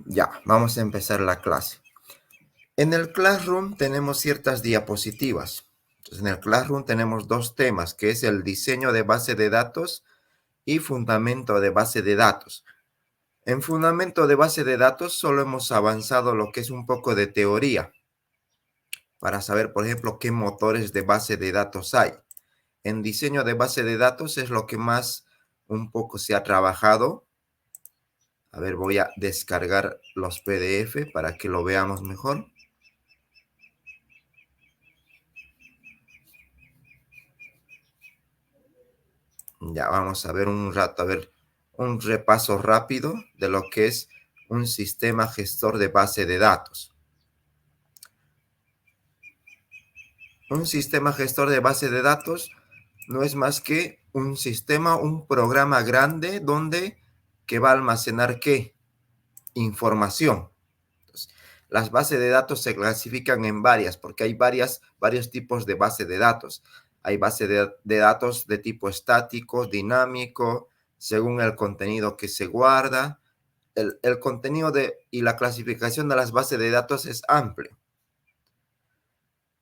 Ya, vamos a empezar la clase. En el Classroom tenemos ciertas diapositivas. Entonces, en el Classroom tenemos dos temas, que es el diseño de base de datos y fundamento de base de datos. En fundamento de base de datos solo hemos avanzado lo que es un poco de teoría para saber, por ejemplo, qué motores de base de datos hay. En diseño de base de datos es lo que más un poco se ha trabajado. A ver, voy a descargar los PDF para que lo veamos mejor. Ya vamos a ver un rato, a ver un repaso rápido de lo que es un sistema gestor de base de datos. Un sistema gestor de base de datos no es más que un sistema, un programa grande donde que va a almacenar ¿qué? Información. Entonces, las bases de datos se clasifican en varias porque hay varios tipos de base de datos. Hay base de datos de tipo estático, dinámico, según el contenido que se guarda. El contenido y la clasificación de las bases de datos es amplio.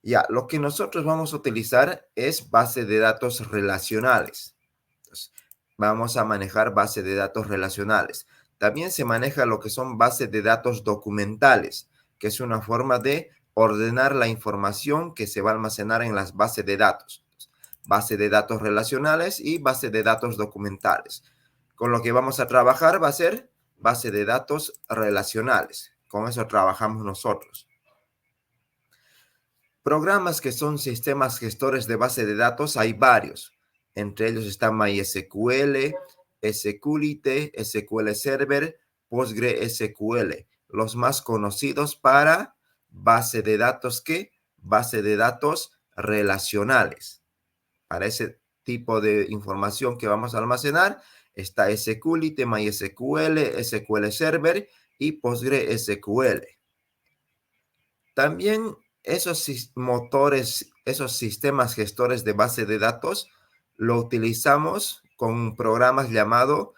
Ya, lo que nosotros vamos a utilizar es base de datos relacionales. Entonces, vamos a manejar base de datos relacionales. También se maneja lo que son bases de datos documentales, que es una forma de ordenar la información que se va a almacenar en las bases de datos. Base de datos relacionales y base de datos documentales. Con lo que vamos a trabajar va a ser base de datos relacionales. Con eso trabajamos nosotros. Programas que son sistemas gestores de base de datos hay varios. Entre ellos está MySQL, SQLite, SQL Server, PostgreSQL. Los más conocidos para base de datos ¿qué? Base de datos relacionales. Para ese tipo de información que vamos a almacenar está SQLite, MySQL, SQL Server y PostgreSQL. También esos motores, esos sistemas gestores de base de datos, lo utilizamos con programas llamados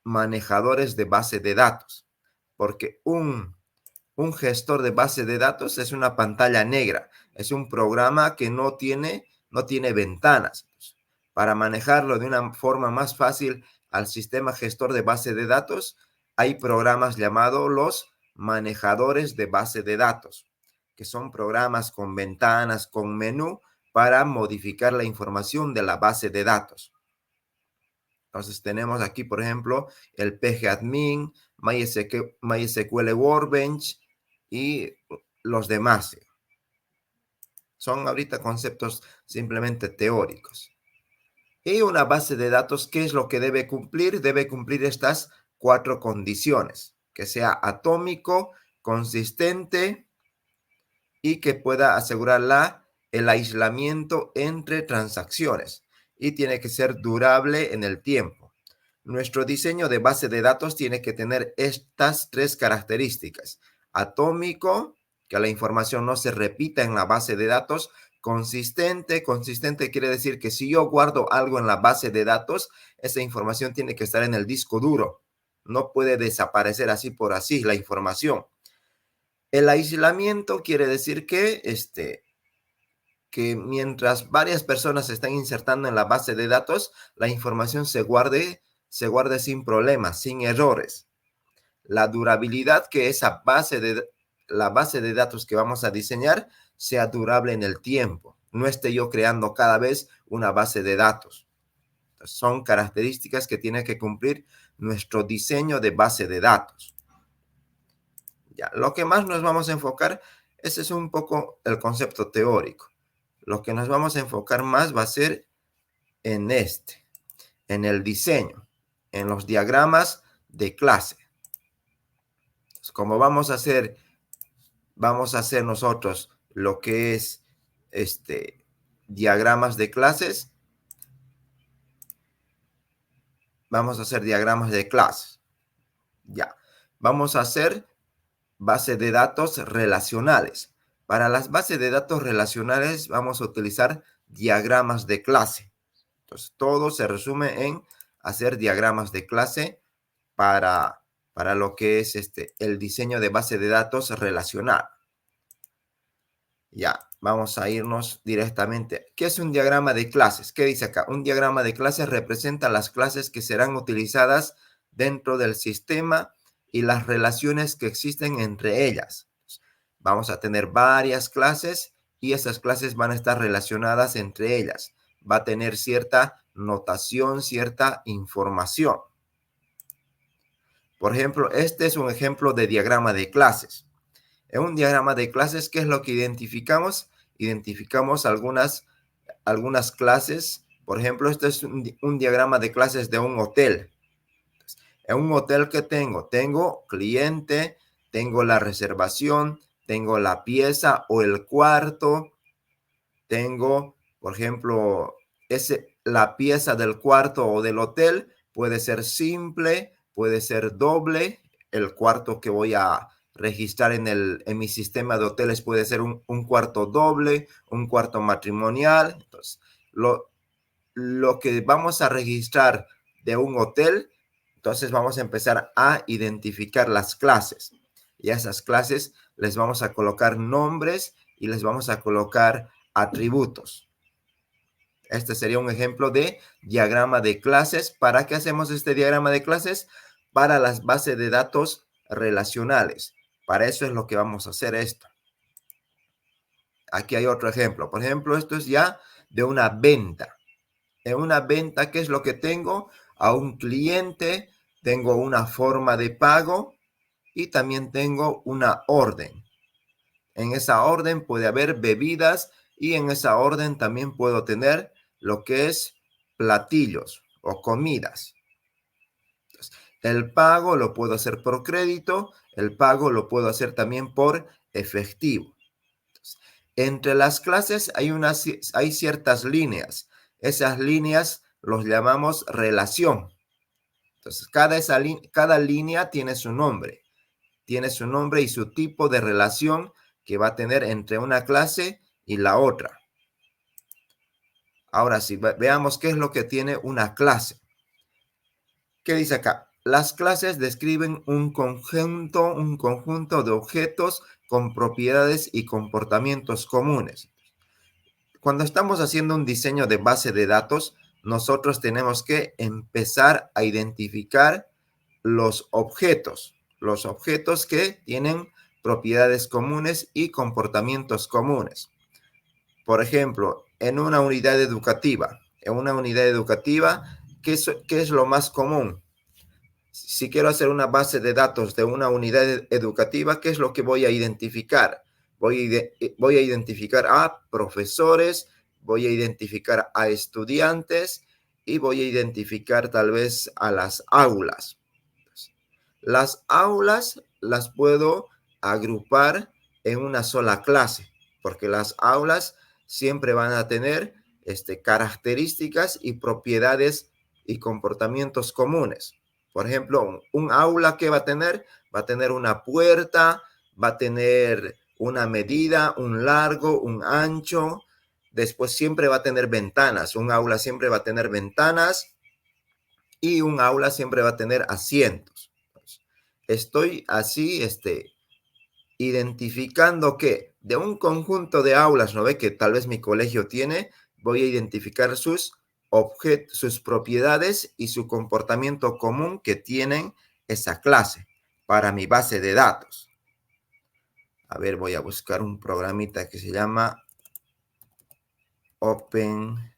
manejadores de base de datos, porque un gestor de base de datos es una pantalla negra, es un programa que no tiene ventanas. Para manejarlo de una forma más fácil al sistema gestor de base de datos, hay programas llamados los manejadores de base de datos, que son programas con ventanas, con menú, para modificar la información de la base de datos. Entonces tenemos aquí, por ejemplo, el pgadmin, MySQL Workbench y los demás. Son ahorita conceptos simplemente teóricos. Y una base de datos, ¿qué es lo que debe cumplir? Debe cumplir estas 4 condiciones: que sea atómico, consistente y que pueda asegurar el aislamiento entre transacciones. Y tiene que ser durable en el tiempo. Nuestro diseño de base de datos tiene que tener estas 3 características: atómico, que la información no se repita en la base de datos; consistente quiere decir que si yo guardo algo en la base de datos, esa información tiene que estar en el disco duro. No puede desaparecer así por así la información. El aislamiento quiere decir que mientras varias personas se están insertando en la base de datos, la información se guarde sin problemas, sin errores. La durabilidad, que la base de datos que vamos a diseñar sea durable en el tiempo. No esté yo creando cada vez una base de datos. Entonces, son características que tiene que cumplir nuestro diseño de base de datos. Ya, lo que más nos vamos a enfocar, ese es un poco el concepto teórico. Lo que nos vamos a enfocar más va a ser en en el diseño, en los diagramas de clase. Entonces, como vamos a hacer nosotros lo que es diagramas de clases, vamos a hacer diagramas de clases. Ya, vamos a hacer base de datos relacionales. Para las bases de datos relacionales vamos a utilizar diagramas de clase. Entonces, todo se resume en hacer diagramas de clase para para lo que es el diseño de base de datos relacional. Ya, vamos a irnos directamente. ¿Qué es un diagrama de clases? ¿Qué dice acá? Un diagrama de clases representa las clases que serán utilizadas dentro del sistema y las relaciones que existen entre ellas. Vamos a tener varias clases y esas clases van a estar relacionadas entre ellas. Va a tener cierta notación, cierta información. Por ejemplo, este es un ejemplo de diagrama de clases. En un diagrama de clases, ¿qué es lo que identificamos? Identificamos algunas clases. Por ejemplo, este es un diagrama de clases de un hotel. En un hotel, ¿qué tengo? Tengo cliente, tengo la reservación, tengo la pieza o el cuarto, tengo, por ejemplo, la pieza del cuarto o del hotel puede ser simple, puede ser doble. El cuarto que voy a registrar en mi sistema de hoteles puede ser un cuarto doble, un cuarto matrimonial. Entonces, lo que vamos a registrar de un hotel, entonces vamos a empezar a identificar las clases. Y a esas clases les vamos a colocar nombres y les vamos a colocar atributos. Este sería un ejemplo de diagrama de clases. ¿Para qué hacemos este diagrama de clases? Para las bases de datos relacionales. Para eso es lo que vamos a hacer esto. Aquí hay otro ejemplo. Por ejemplo, esto es ya de una venta. En una venta, ¿qué es lo que tengo? A un cliente, tengo una forma de pago y también tengo una orden. En esa orden puede haber bebidas y en esa orden también puedo tener lo que es platillos o comidas. Entonces, el pago lo puedo hacer por crédito, el pago lo puedo hacer también por efectivo. Entonces, entre las clases hay ciertas líneas. Esas líneas los llamamos relación. Entonces, cada línea tiene su nombre. Tiene su nombre y su tipo de relación que va a tener entre una clase y la otra. Ahora sí, veamos qué es lo que tiene una clase. ¿Qué dice acá? Las clases describen un conjunto de objetos con propiedades y comportamientos comunes. Cuando estamos haciendo un diseño de base de datos, nosotros tenemos que empezar a identificar los objetos que tienen propiedades comunes y comportamientos comunes. Por ejemplo, en una unidad educativa, ¿qué es lo más común? Si quiero hacer una base de datos de una unidad educativa, ¿qué es lo que voy a identificar? Voy a identificar a profesores, voy a identificar a estudiantes y voy a identificar tal vez a las aulas. Las aulas las puedo agrupar en una sola clase, porque las aulas siempre van a tener características y propiedades y comportamientos comunes. Por ejemplo, un aula, ¿qué va a tener? Va a tener una puerta, va a tener una medida, un largo, un ancho. Después siempre va a tener ventanas. Un aula siempre va a tener ventanas y un aula siempre va a tener asientos. Estoy así, identificando que de un conjunto de aulas, ¿no ve? Que tal vez mi colegio tiene, voy a identificar sus propiedades y su comportamiento común que tienen esa clase para mi base de datos. A ver, voy a buscar un programita que se llama Open.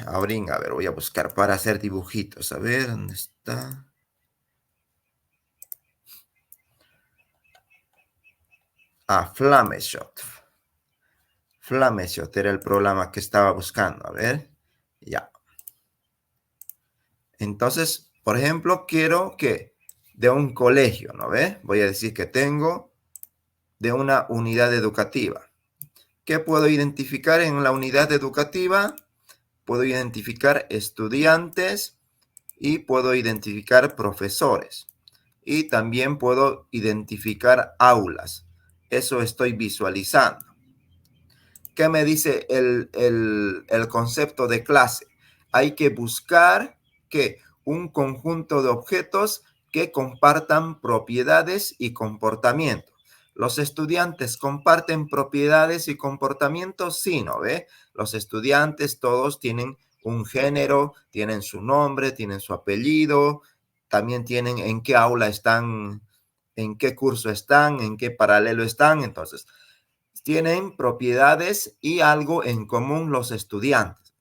A ver, voy a buscar para hacer dibujitos. A ver, ¿dónde está? Flameshot. Flameshot era el programa que estaba buscando. A ver, ya. Entonces, por ejemplo, quiero que de un colegio, ¿no ve? Voy a decir que tengo de una unidad educativa. ¿Qué puedo identificar en la unidad educativa? Puedo identificar estudiantes y puedo identificar profesores. Y también puedo identificar aulas. Eso estoy visualizando. ¿Qué me dice el concepto de clase? Hay que buscar que un conjunto de objetos que compartan propiedades y comportamiento. ¿Los estudiantes comparten propiedades y comportamientos? Sí, ¿no ve? Los estudiantes todos tienen un género, tienen su nombre, tienen su apellido, también tienen en qué aula están, en qué curso están, en qué paralelo están. Entonces, tienen propiedades y algo en común los estudiantes.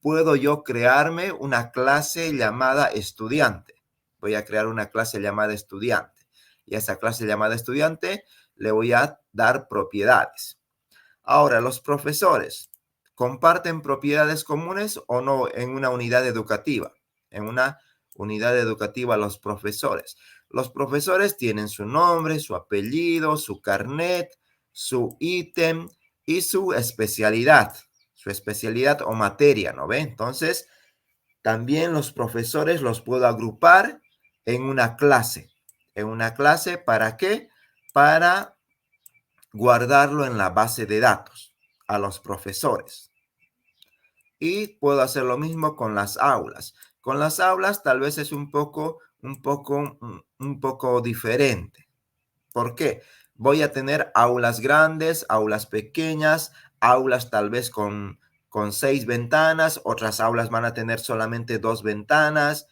Puedo yo crearme una clase llamada estudiante. Voy a crear una clase llamada estudiante. Y a esa clase llamada estudiante le voy a dar propiedades. Ahora, los profesores comparten propiedades comunes o no en una unidad educativa. En una unidad educativa, los profesores. Los profesores tienen su nombre, su apellido, su carnet, su ítem y su especialidad o materia, ¿no ve? Entonces, también los profesores los puedo agrupar en una clase. ¿En una clase para qué? Para guardarlo en la base de datos a los profesores. Y puedo hacer lo mismo con las aulas. Con las aulas tal vez es un poco diferente. ¿Por qué? Voy a tener aulas grandes, aulas pequeñas, aulas tal vez con 6 ventanas, otras aulas van a tener solamente 2 ventanas,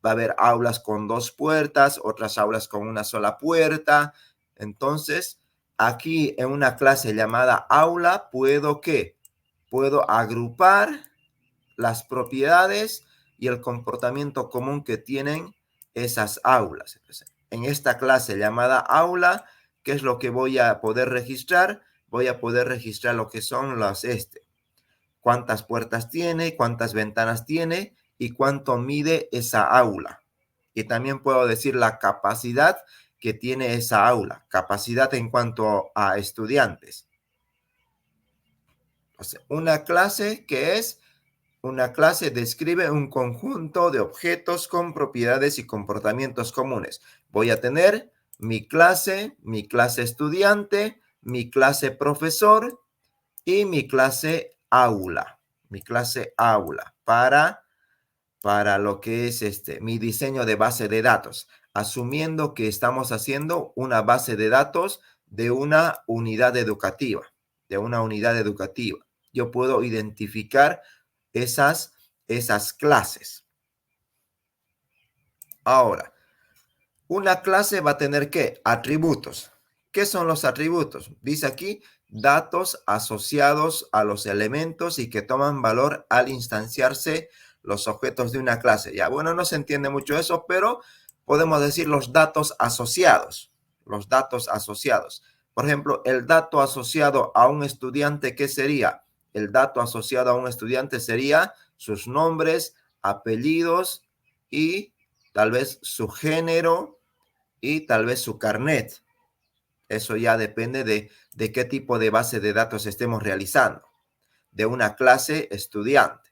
va a haber aulas con 2 puertas, otras aulas con una sola puerta. Entonces, aquí en una clase llamada aula, puedo agrupar las propiedades y el comportamiento común que tienen esas aulas. En esta clase llamada aula, ¿qué es lo que voy a poder registrar? Voy a poder registrar lo que son cuántas puertas tiene, cuántas ventanas tiene y cuánto mide esa aula. Y también puedo decir la capacidad que tiene esa aula, capacidad en cuanto a estudiantes. O sea, una clase que es una clase describe un conjunto de objetos con propiedades y comportamientos comunes. Voy a tener mi clase estudiante, mi clase profesor y mi clase aula. Mi clase aula para lo que es mi diseño de base de datos, asumiendo que estamos haciendo una base de datos de una unidad educativa, Yo puedo identificar esas clases. Ahora, una clase va a tener ¿qué? Atributos. ¿Qué son los atributos? Dice aquí, datos asociados a los elementos y que toman valor al instanciarse los objetos de una clase. Ya, bueno, no se entiende mucho eso, pero podemos decir los datos asociados. Los datos asociados. Por ejemplo, el dato asociado a un estudiante, ¿qué sería? El dato asociado a un estudiante sería sus nombres, apellidos y tal vez su género y tal vez su carnet. Eso ya depende de qué tipo de base de datos estemos realizando. De una clase estudiante.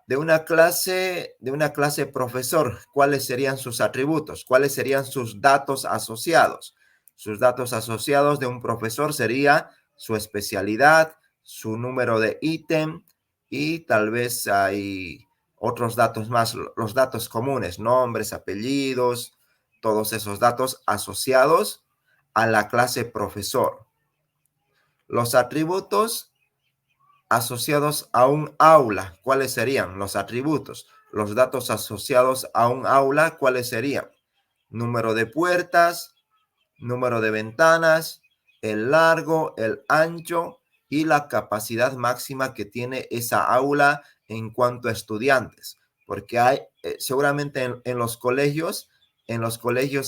De una clase profesor, ¿cuáles serían sus atributos? ¿Cuáles serían sus datos asociados? Sus datos asociados de un profesor sería su especialidad, su número de ítem y tal vez hay otros datos más, los datos comunes, nombres, apellidos, todos esos datos asociados a la clase profesor. Los atributos asociados a un aula, ¿cuáles serían los atributos? Los datos asociados a un aula, ¿cuáles serían? Número de puertas, número de ventanas, el largo, el ancho y la capacidad máxima que tiene esa aula en cuanto a estudiantes. Porque hay, seguramente en los colegios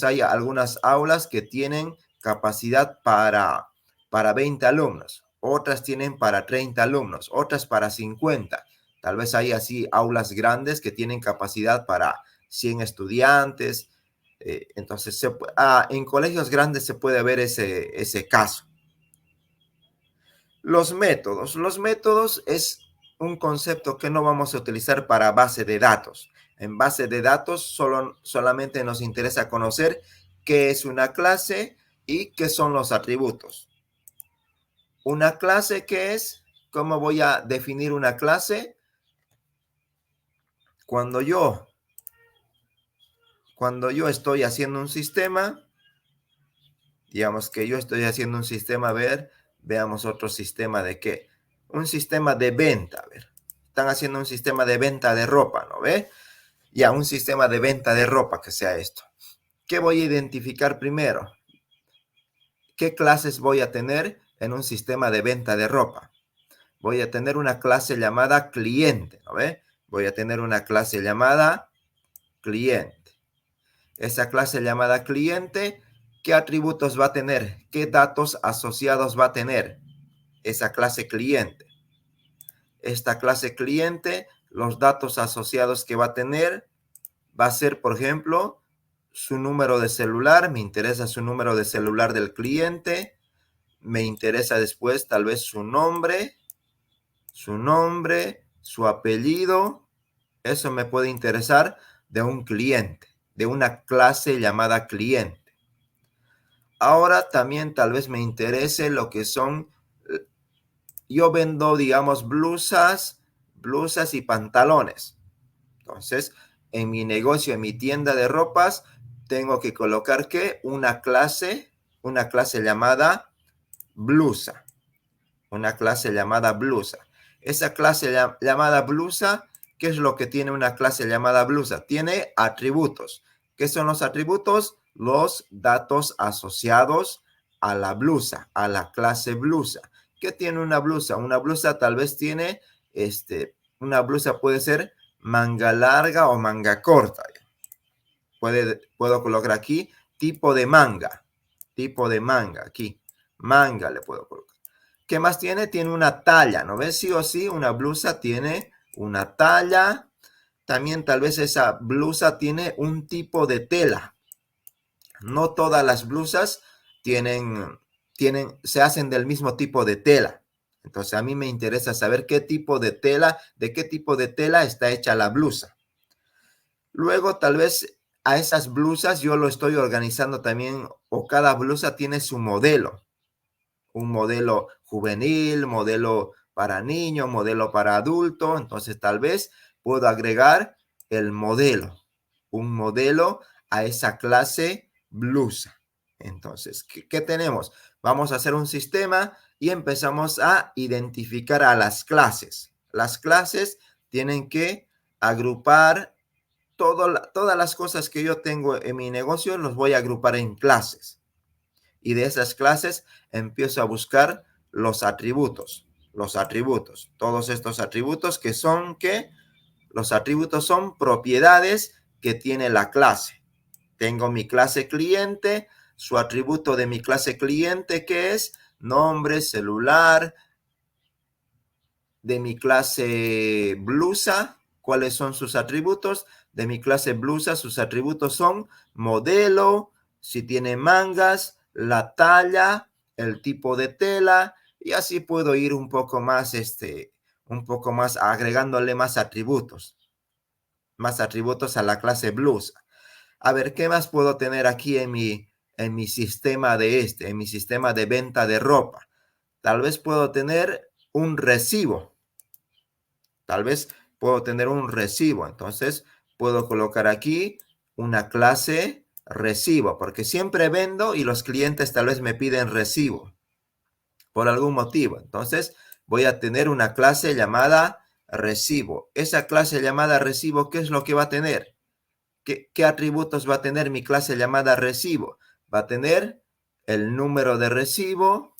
hay algunas aulas que tienen capacidad para 20 alumnos, otras tienen para 30 alumnos, otras para 50. Tal vez hay así aulas grandes que tienen capacidad para 100 estudiantes. Entonces, en colegios grandes se puede ver ese caso. Los métodos. Los métodos es un concepto que no vamos a utilizar para base de datos. En base de datos solamente nos interesa conocer qué es una clase y qué son los atributos. Una clase, ¿qué es? ¿Cómo voy a definir una clase? Cuando yo estoy haciendo un sistema, digamos que yo estoy haciendo un sistema, a ver, veamos otro sistema de qué. Un sistema de venta, a ver. Están haciendo un sistema de venta de ropa, ¿no ve? Ya, un sistema de venta de ropa que sea esto. ¿Qué voy a identificar primero? ¿Qué clases voy a tener en un sistema de venta de ropa? Voy a tener una clase llamada cliente, ¿no ve? Voy a tener una clase llamada cliente. Esa clase llamada cliente, ¿qué atributos va a tener? ¿Qué datos asociados va a tener esa clase cliente? Esta clase cliente, los datos asociados que va a tener, va a ser, por ejemplo, su número de celular. Me interesa su número de celular del cliente. Me interesa después tal vez su nombre, su apellido. Eso me puede interesar de un cliente, de una clase llamada cliente. Ahora también tal vez me interese lo que son, yo vendo, digamos, blusas y pantalones. Entonces, en mi negocio, en mi tienda de ropas, tengo que colocar que una clase llamada blusa. Una clase llamada blusa. Esa clase llamada blusa, ¿qué es lo que tiene una clase llamada blusa? Tiene atributos. ¿Qué son los atributos? Los datos asociados a la blusa, a la clase blusa. ¿Qué tiene una blusa? Una blusa tal vez tiene, una blusa puede ser manga larga o manga corta. Puedo colocar aquí tipo de manga aquí. Manga le puedo colocar. ¿Qué más tiene? Tiene una talla, ¿no ves? Sí o sí, una blusa tiene una talla. También tal vez esa blusa tiene un tipo de tela. No todas las blusas se hacen del mismo tipo de tela. Entonces a mí me interesa saber qué tipo de tela, de qué tipo de tela está hecha la blusa. Luego tal vez a esas blusas yo lo estoy organizando también, o cada blusa tiene su modelo. Un modelo juvenil, modelo para niño, modelo para adulto. Entonces tal vez puedo agregar el modelo, un modelo a esa clase blusa. Entonces, ¿qué tenemos? Vamos a hacer un sistema y empezamos a identificar a las clases. Las clases tienen que agrupar todas las cosas que yo tengo en mi negocio, los voy a agrupar en clases. Y de esas clases empiezo a buscar los atributos. Todos estos atributos que son, ¿qué? Los atributos son propiedades que tiene la clase. Tengo mi clase cliente, su atributo de mi clase cliente, que es nombre, celular. De mi clase blusa, ¿cuáles son sus atributos? De mi clase blusa, sus atributos son modelo, si tiene mangas, la talla, el tipo de tela, y así puedo ir un poco más agregándole más atributos a la clase blusa. A ver, ¿qué más puedo tener aquí en mi sistema en mi sistema de venta de ropa? Tal vez puedo tener un recibo. Entonces, puedo colocar aquí una clase recibo, porque siempre vendo y los clientes tal vez me piden recibo por algún motivo. Entonces, voy a tener una clase llamada recibo. Esa clase llamada recibo, ¿qué es lo que va a tener? ¿Qué atributos va a tener mi clase llamada recibo? Va a tener el número de recibo,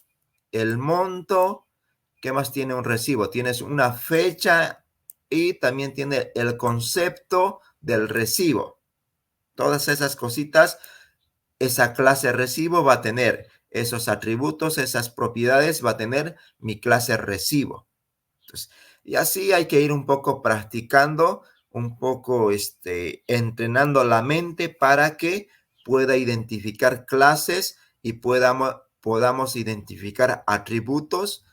el monto. ¿Qué más tiene un recibo? Tienes una fecha y también tiene el concepto del recibo. Todas esas cositas, esa clase recibo va a tener esos atributos, esas propiedades, va a tener mi clase recibo. Entonces, y así hay que ir un poco practicando, un poco entrenando la mente para que pueda identificar clases y podamos identificar atributos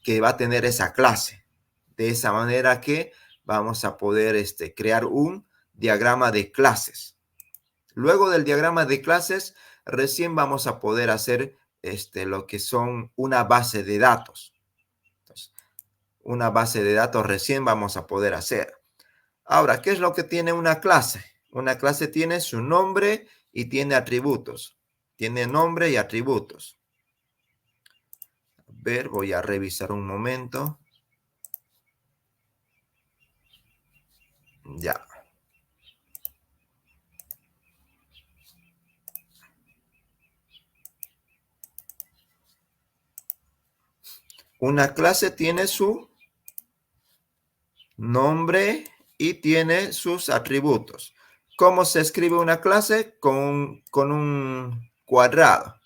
que va a tener esa clase. De esa manera que vamos a poder crear un diagrama de clases. Luego del diagrama de clases, recién vamos a poder hacer lo que son una base de datos. Entonces, una base de datos recién vamos a poder hacer. Ahora, ¿qué es lo que tiene una clase? Una clase tiene su nombre y tiene atributos. Tiene nombre y atributos. A ver, voy a revisar un momento. Ya. Una clase tiene su nombre y tiene sus atributos. ¿Cómo se escribe una clase? Con un cuadrado.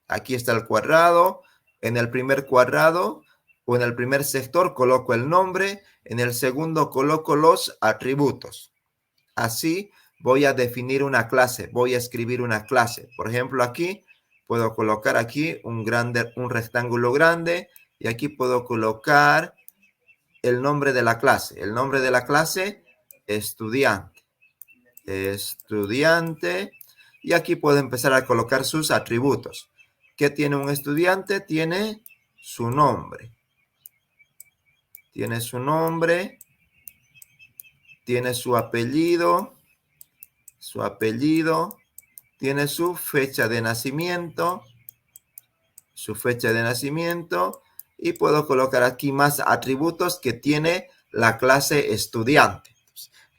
Aquí está el cuadrado. En el primer cuadrado o en el primer sector coloco el nombre. En el segundo coloco los atributos. Así voy a definir una clase. Voy a escribir una clase. Por ejemplo, aquí puedo colocar aquí un rectángulo grande y aquí puedo colocar el nombre de la clase. El nombre de la clase, estudiante. Estudiante. Y aquí puedo empezar a colocar sus atributos. ¿Qué tiene un estudiante? Tiene su nombre. Tiene su nombre. Tiene su apellido. Su apellido. Tiene su fecha de nacimiento. Su fecha de nacimiento. Y puedo colocar aquí más atributos que tiene la clase estudiante.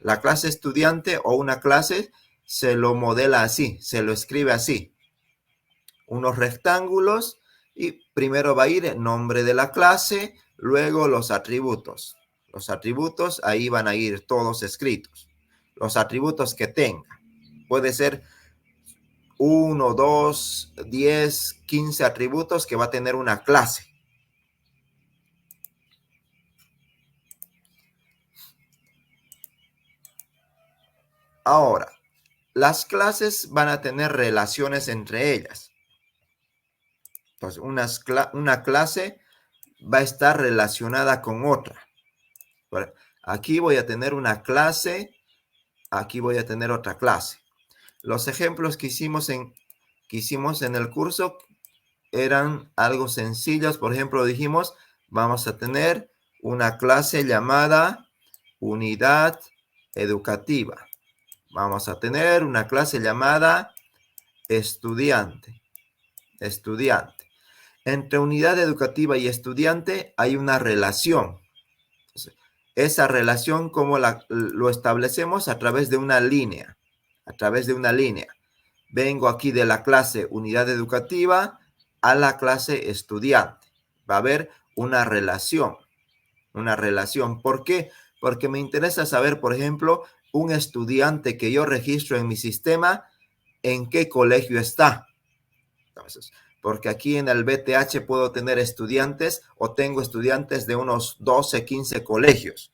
La clase estudiante o una clase se lo modela así, se lo escribe así. Unos rectángulos y primero va a ir el nombre de la clase, luego los atributos. Los atributos ahí van a ir todos escritos. Los atributos que tenga. Puede ser 1, 2, 10, 15 atributos que va a tener una clase. Ahora, las clases van a tener relaciones entre ellas. Entonces, una clase va a estar relacionada con otra. Aquí voy a tener una clase, aquí voy a tener otra clase. Los ejemplos que hicimos en el curso eran algo sencillos. Por ejemplo, dijimos, vamos a tener una clase llamada unidad educativa. Vamos a tener una clase llamada estudiante. Estudiante. Entre unidad educativa y estudiante hay una relación. Entonces, esa relación, ¿cómo lo establecemos? A través de una línea. A través de una línea. Vengo aquí de la clase unidad educativa a la clase estudiante. Va a haber una relación. Una relación. ¿Por qué? Porque me interesa saber, por ejemplo, un estudiante que yo registro en mi sistema, ¿en qué colegio está? Entonces, porque aquí en el BTH puedo tener estudiantes o tengo estudiantes de unos 12, 15 colegios.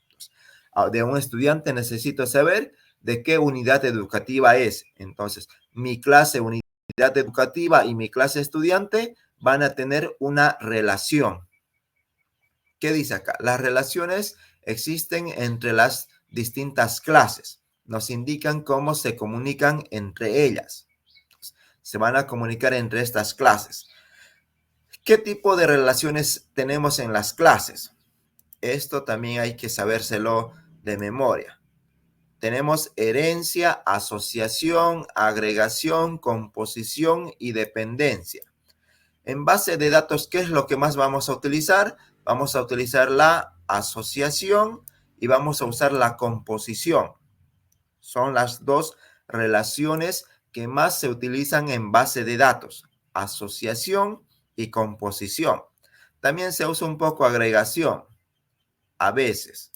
De un estudiante necesito saber de qué unidad educativa es. Entonces, mi clase unidad educativa y mi clase estudiante van a tener una relación. ¿Qué dice acá? Las relaciones existen entre las distintas clases. Nos indican cómo se comunican entre ellas. Se van a comunicar entre estas clases. ¿Qué tipo de relaciones tenemos en las clases? Esto también hay que sabérselo de memoria. Tenemos herencia, asociación, agregación, composición y dependencia. En base de datos, ¿qué es lo que más vamos a utilizar? Vamos a utilizar la asociación y vamos a usar la composición. Son las dos relaciones que más se utilizan en base de datos, asociación y composición. También se usa un poco agregación, a veces.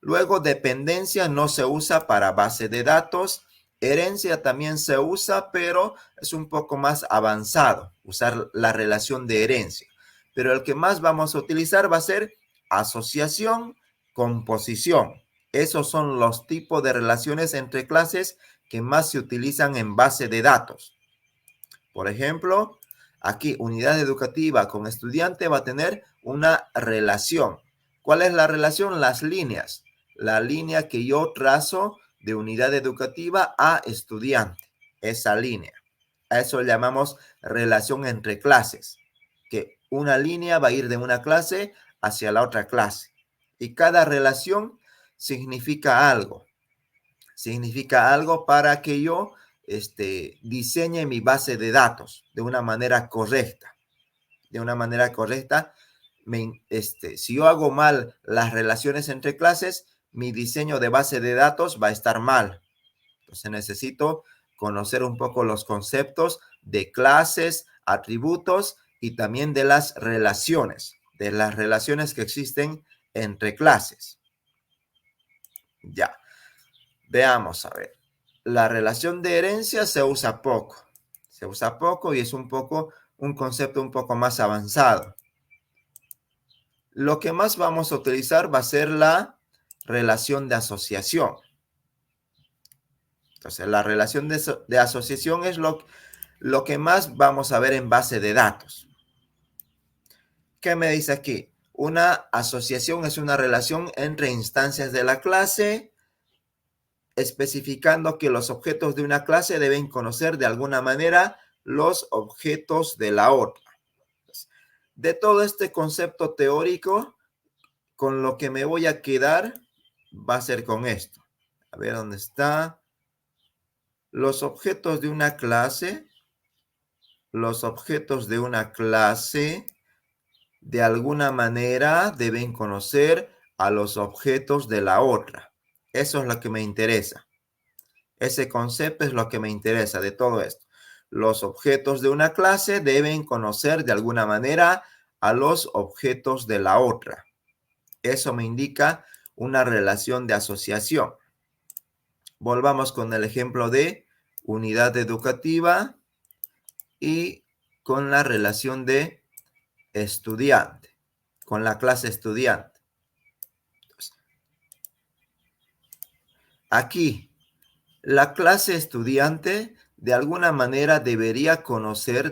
Luego, dependencia no se usa para base de datos. Herencia también se usa, pero es un poco más avanzado, usar la relación de herencia. Pero el que más vamos a utilizar va a ser asociación, composición. Esos son los tipos de relaciones entre clases que más se utilizan en base de datos. Por ejemplo, aquí unidad educativa con estudiante va a tener una relación. ¿Cuál es la relación? Las líneas. La línea que yo trazo de unidad educativa a estudiante. Esa línea. A eso le llamamos relación entre clases. Que una línea va a ir de una clase hacia la otra clase. Y cada relación significa algo. Significa algo para que yo diseñe mi base de datos de una manera correcta. De una manera correcta. Si yo hago mal las relaciones entre clases, mi diseño de base de datos va a estar mal. Entonces necesito conocer un poco los conceptos de clases, atributos y también de las relaciones que existen entre clases. Ya, veamos a ver. La relación de herencia se usa poco. Se usa poco y es un concepto un poco más avanzado. Lo que más vamos a utilizar va a ser la relación de asociación. Entonces, la relación de asociación es lo que más vamos a ver en base de datos. ¿Qué me dice aquí? Una asociación es una relación entre instancias de la clase, especificando que los objetos de una clase deben conocer de alguna manera los objetos de la otra. De todo este concepto teórico, con lo que me voy a quedar va a ser con esto. A ver dónde está. Los objetos de una clase de alguna manera deben conocer a los objetos de la otra. Eso es lo que me interesa. Ese concepto es lo que me interesa de todo esto. Los objetos de una clase deben conocer de alguna manera a los objetos de la otra. Eso me indica una relación de asociación. Volvamos con el ejemplo de unidad educativa y con la relación de estudiante, con la clase estudiante. Aquí, la clase estudiante de alguna manera debería conocer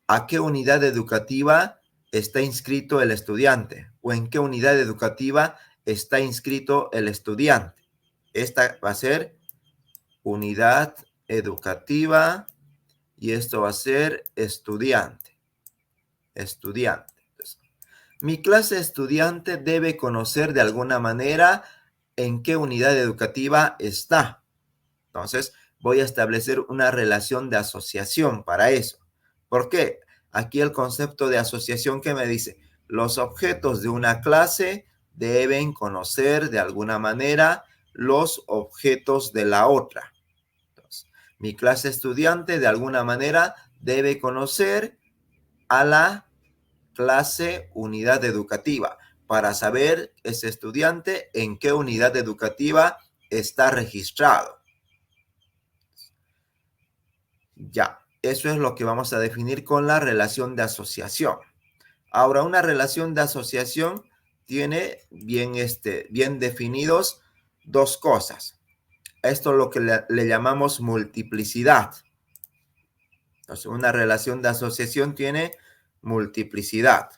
a qué unidad educativa está inscrito el estudiante o en qué unidad educativa está inscrito el estudiante. Esta va a ser unidad educativa y esto va a ser estudiante. Estudiante. Entonces, mi clase estudiante debe conocer de alguna manera en qué unidad educativa está. Entonces, voy a establecer una relación de asociación para eso. ¿Por qué? Aquí el concepto de asociación que me dice, los objetos de una clase deben conocer de alguna manera los objetos de la otra. Entonces, mi clase estudiante de alguna manera debe conocer a la clase unidad educativa para saber ese estudiante en qué unidad educativa está registrado. Ya, eso es lo que vamos a definir con la relación de asociación. Ahora, una relación de asociación tiene bien definidos dos cosas. Esto es lo que le llamamos multiplicidad. Entonces, una relación de asociación tiene multiplicidad.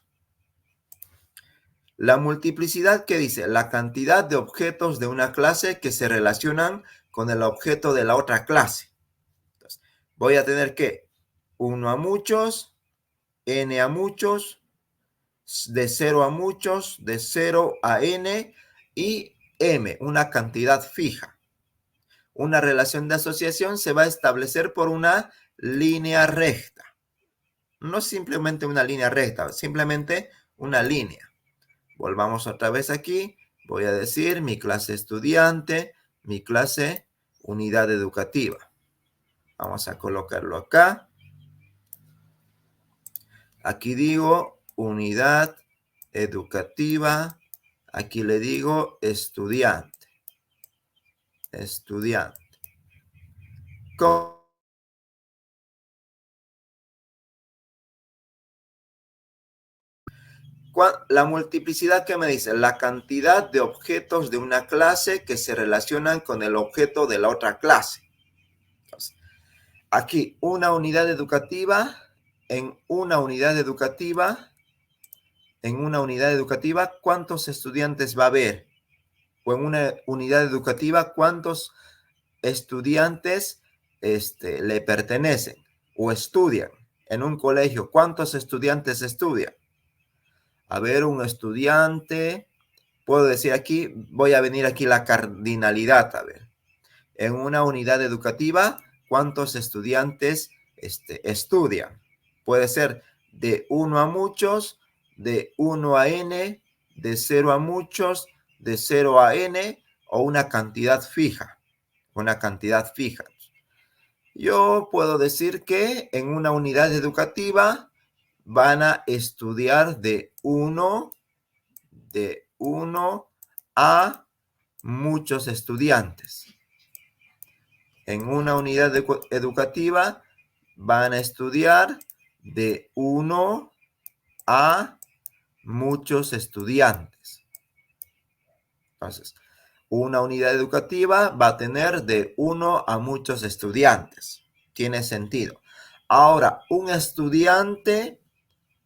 La multiplicidad, ¿qué dice? La cantidad de objetos de una clase que se relacionan con el objeto de la otra clase. Entonces, voy a tener que 1 a muchos, n a muchos, de 0 a muchos, de 0 a n y m, una cantidad fija. Una relación de asociación se va a establecer por una línea recta. No simplemente una línea recta, simplemente una línea. Volvamos otra vez aquí. Voy a decir mi clase estudiante, mi clase unidad educativa. Vamos a colocarlo acá. Aquí digo unidad educativa. Aquí le digo estudiante. Estudiante. La multiplicidad, ¿qué me dice? La cantidad de objetos de una clase que se relacionan con el objeto de la otra clase. Entonces, aquí, una unidad educativa, en una unidad educativa, ¿cuántos estudiantes va a haber? O en una unidad educativa, ¿cuántos estudiantes le pertenecen o estudian? En un colegio, ¿cuántos estudiantes estudian? A ver, un estudiante, puedo decir aquí, voy a venir aquí la cardinalidad, a ver. En una unidad educativa, ¿cuántos estudiantes estudian? Puede ser de 1 a muchos, de 1 a n, de 0 a muchos, de 0 a n o una cantidad fija. Una cantidad fija. Yo puedo decir que en una unidad educativa van a estudiar de 1 a muchos estudiantes. En una unidad educativa van a estudiar de 1 a muchos estudiantes. Entonces, una unidad educativa va a tener de 1 a muchos estudiantes. Tiene sentido. Ahora, un estudiante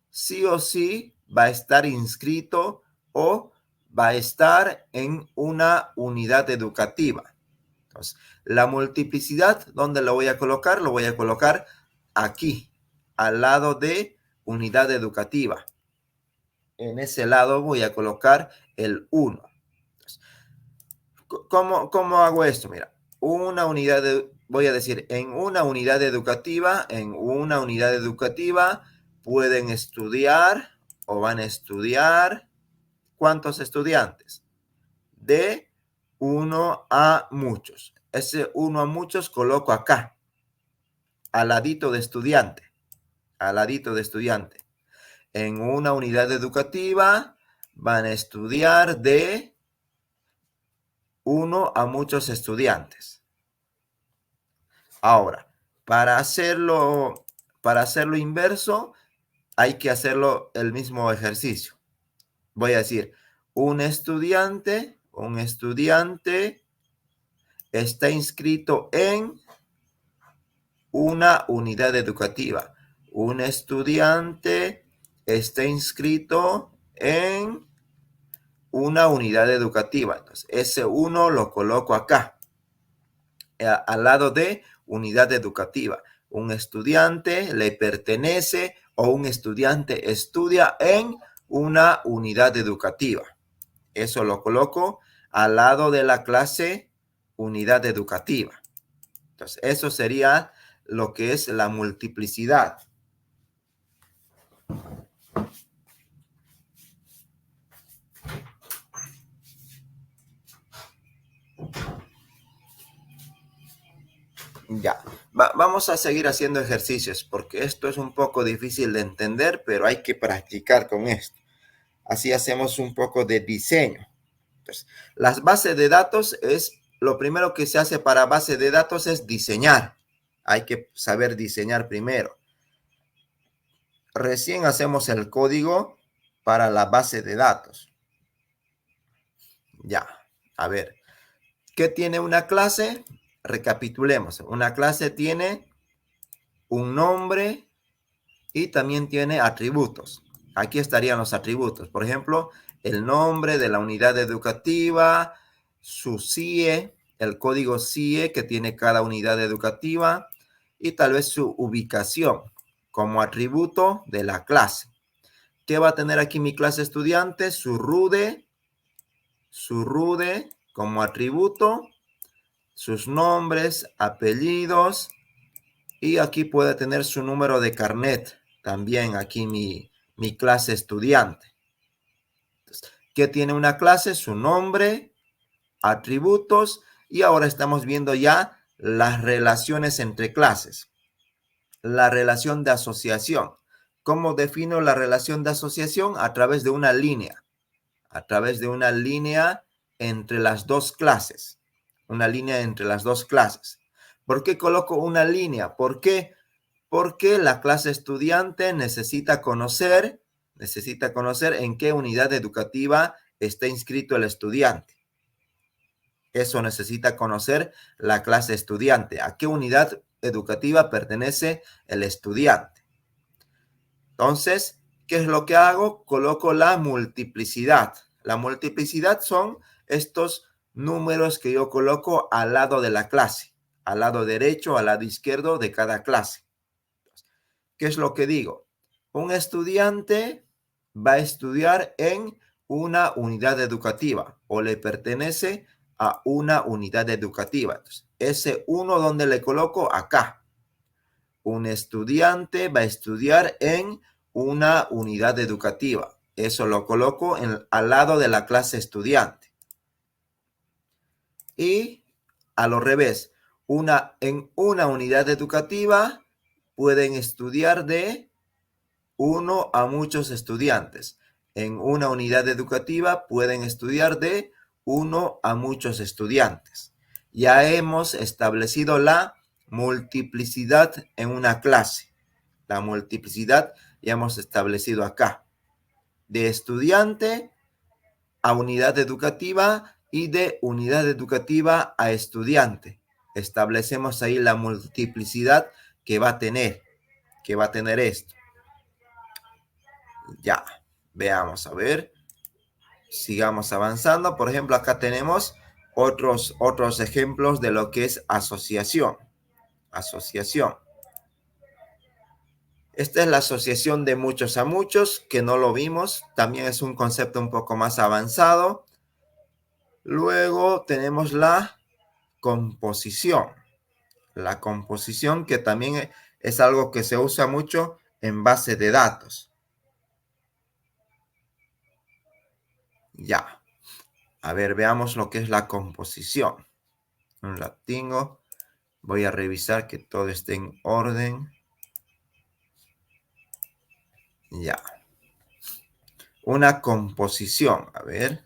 sí o sí va a estar inscrito o va a estar en una unidad educativa. Entonces, la multiplicidad, ¿dónde lo voy a colocar? Lo voy a colocar aquí, al lado de unidad educativa. En ese lado voy a colocar el 1. Entonces, ¿cómo hago esto? Mira, voy a decir, en una unidad educativa pueden estudiar o van a estudiar, ¿cuántos estudiantes? De 1 a muchos. Ese 1 a muchos coloco acá, al ladito de estudiante, al ladito de estudiante. En una unidad educativa van a estudiar de 1 a muchos estudiantes. Ahora, para hacerlo inverso, hay que hacerlo el mismo ejercicio. Voy a decir, un estudiante está inscrito en una unidad educativa. Un estudiante está inscrito en una unidad educativa. Entonces, ese 1 lo coloco acá, al lado de unidad educativa. Un estudiante le pertenece o un estudiante estudia en una unidad educativa. Eso lo coloco al lado de la clase unidad educativa. Entonces, eso sería lo que es la multiplicidad. Ya, vamos a seguir haciendo ejercicios porque esto es un poco difícil de entender, pero hay que practicar con esto. Así hacemos un poco de diseño. Entonces, las bases de datos lo primero que se hace para base de datos es diseñar. Hay que saber diseñar primero. Recién hacemos el código para la base de datos. Ya, a ver. ¿Qué tiene una clase? Recapitulemos. Una clase tiene un nombre y también tiene atributos. Aquí estarían los atributos. Por ejemplo, el nombre de la unidad educativa, su CIE, el código CIE que tiene cada unidad educativa y tal vez su ubicación como atributo de la clase. ¿Qué va a tener aquí mi clase estudiante? Su RUDE como atributo, sus nombres, apellidos y aquí puede tener su número de carnet. También aquí mi clase estudiante. Entonces, ¿qué tiene una clase? Su nombre, atributos y ahora estamos viendo ya las relaciones entre clases. La relación de asociación. ¿Cómo defino la relación de asociación? A través de una línea. A través de una línea entre las dos clases. Una línea entre las dos clases. ¿Por qué coloco una línea? ¿Por qué? Porque la clase estudiante necesita conocer en qué unidad educativa está inscrito el estudiante. Eso necesita conocer la clase estudiante. ¿A qué unidad educativa pertenece el estudiante? Entonces, ¿qué es lo que hago? Coloco la multiplicidad. La multiplicidad son estos números que yo coloco al lado de la clase, al lado derecho, al lado izquierdo de cada clase. ¿Qué es lo que digo? Un estudiante va a estudiar en una unidad educativa o le pertenece a una unidad educativa. Entonces, ese uno, ¿dónde le coloco? Acá. Un estudiante va a estudiar en una unidad educativa. Eso lo coloco al lado de la clase estudiante. Y a lo revés, en una unidad educativa pueden estudiar de uno a muchos estudiantes. En una unidad educativa pueden estudiar de uno a muchos estudiantes. Ya hemos establecido la multiplicidad en una clase. La multiplicidad ya hemos establecido acá. De estudiante a unidad educativa y de unidad educativa a estudiante. Establecemos ahí la multiplicidad que va a tener esto. Ya, veamos, a ver, sigamos avanzando. Por ejemplo, acá tenemos otros ejemplos de lo que es asociación. Asociación. Esta es la asociación de muchos a muchos, que no lo vimos. También es un concepto un poco más avanzado. Luego tenemos la composición. La composición, que también es algo que se usa mucho en base de datos. Ya. A ver, veamos lo que es la composición. Un latingo. Voy a revisar que todo esté en orden. Ya. Una composición. A ver.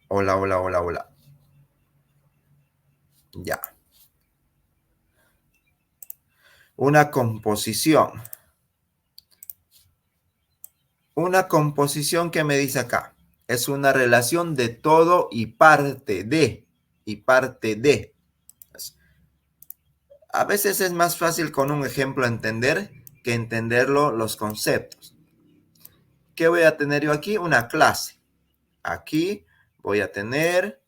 Hola, hola, hola, hola. Ya. Una composición. Una composición, que me dice acá, es una relación de todo y parte de. Y parte de. A veces es más fácil con un ejemplo entender que entenderlo los conceptos. ¿Qué voy a tener yo aquí? Una clase. Aquí voy a tener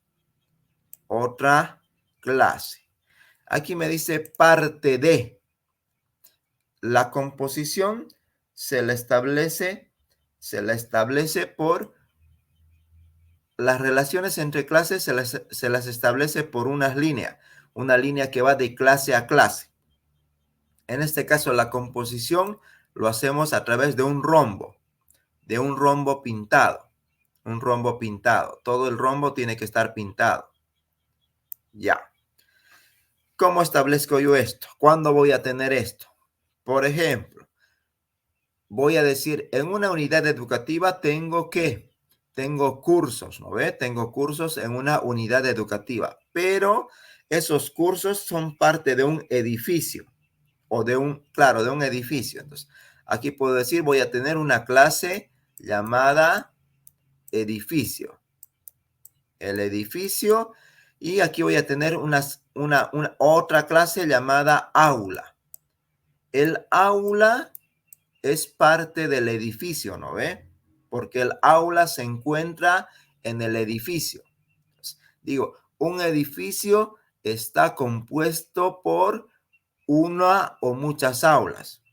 otra clase. Aquí me dice parte de. La composición se la establece por las relaciones entre clases, se las establece por una línea que va de clase a clase. En este caso, la composición lo hacemos a través de un rombo pintado. Un rombo pintado. Todo el rombo tiene que estar pintado. Ya. ¿Cómo establezco yo esto? ¿Cuándo voy a tener esto? Por ejemplo, voy a decir, en una unidad educativa tengo cursos, ¿no ve? Tengo cursos en una unidad educativa, pero esos cursos son parte de un edificio o de un edificio. Entonces, aquí puedo decir, voy a tener una clase llamada edificio. El edificio, y aquí voy a tener otra clase llamada aula. El aula es parte del edificio, ¿no ve? Porque el aula se encuentra en el edificio. Entonces, digo, un edificio está compuesto por una o muchas aulas,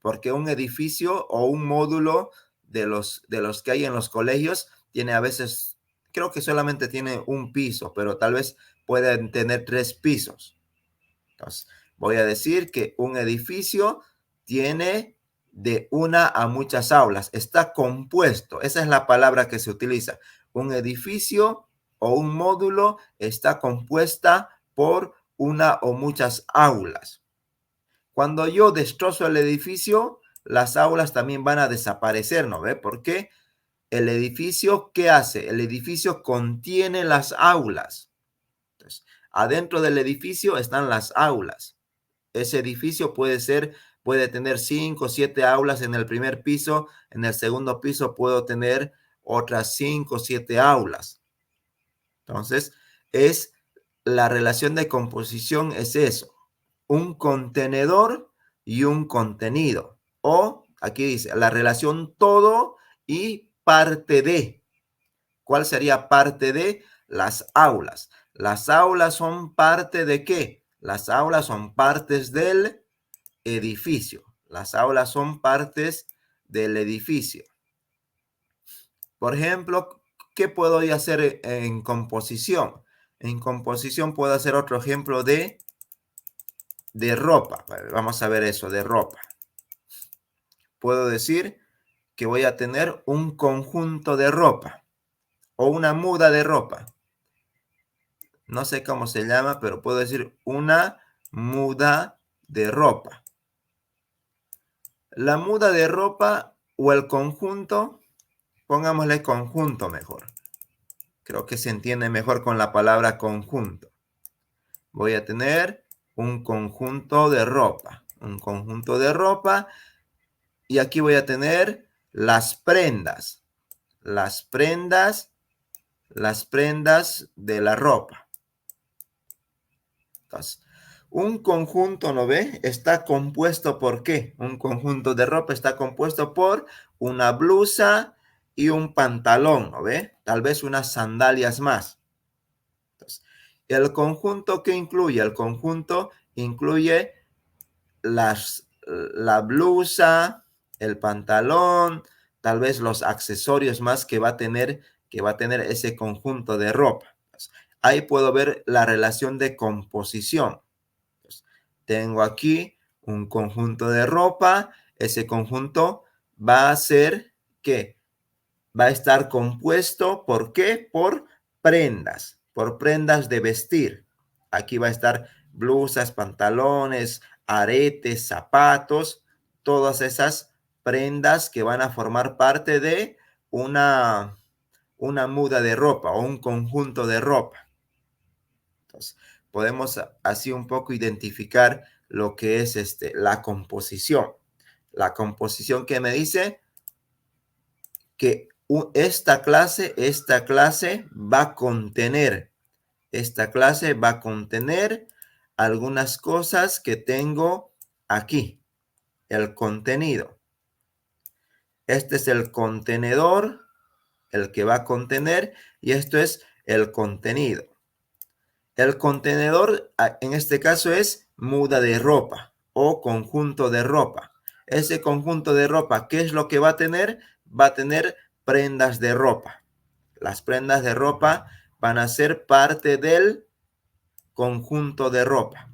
porque un edificio o un módulo de los que hay en los colegios tiene a veces, creo que solamente tiene un piso, pero tal vez pueden tener 3 pisos. Entonces, voy a decir que un edificio tiene de una a muchas aulas. Está compuesto. Esa es la palabra que se utiliza. Un edificio o un módulo está compuesta por una o muchas aulas. Cuando yo destrozo el edificio, las aulas también van a desaparecer, ¿no ve? Porque el edificio, ¿qué hace? El edificio contiene las aulas. Entonces, adentro del edificio están las aulas. Ese edificio puede tener 5 o 7 aulas en el primer piso. En el segundo piso puedo tener otras 5 o 7 aulas. Entonces, la relación de composición es eso. Un contenedor y un contenido. O, aquí dice, la relación todo y parte de. ¿Cuál sería parte de? Las aulas. ¿Las aulas son parte de qué? Las aulas son partes del edificio. Las aulas son partes del edificio. Por ejemplo, ¿qué puedo yo hacer en composición? En composición puedo hacer otro ejemplo de ropa. Vamos a ver eso, de ropa. Puedo decir que voy a tener un conjunto de ropa o una muda de ropa. No sé cómo se llama, pero puedo decir una muda de ropa. La muda de ropa o el conjunto, pongámosle conjunto mejor. Creo que se entiende mejor con la palabra conjunto. Voy a tener un conjunto de ropa. Un conjunto de ropa. Y aquí voy a tener las prendas. Las prendas de la ropa. Entonces, un conjunto, ¿no ve? Está compuesto por ¿qué? Un conjunto de ropa está compuesto por una blusa y un pantalón, ¿no ve? Tal vez unas sandalias más. Entonces, ¿el conjunto qué incluye? El conjunto incluye la blusa, el pantalón, tal vez los accesorios más que va a tener ese conjunto de ropa. Entonces, ahí puedo ver la relación de composición. Entonces, tengo aquí un conjunto de ropa. Ese conjunto va a ser ¿qué? Va a estar compuesto ¿por qué? Por prendas de vestir. Aquí va a estar blusas, pantalones, aretes, zapatos, todas esas prendas que van a formar parte de una muda de ropa o un conjunto de ropa. Entonces, podemos así un poco identificar lo que es la composición. La composición que me dice que esta clase va a contener, algunas cosas que tengo aquí, el contenido. Este es el contenedor, el que va a contener, y esto es el contenido. El contenedor en este caso es muda de ropa o conjunto de ropa. Ese conjunto de ropa, ¿qué es lo que va a tener? Va a tener prendas de ropa. Las prendas de ropa van a ser parte del conjunto de ropa.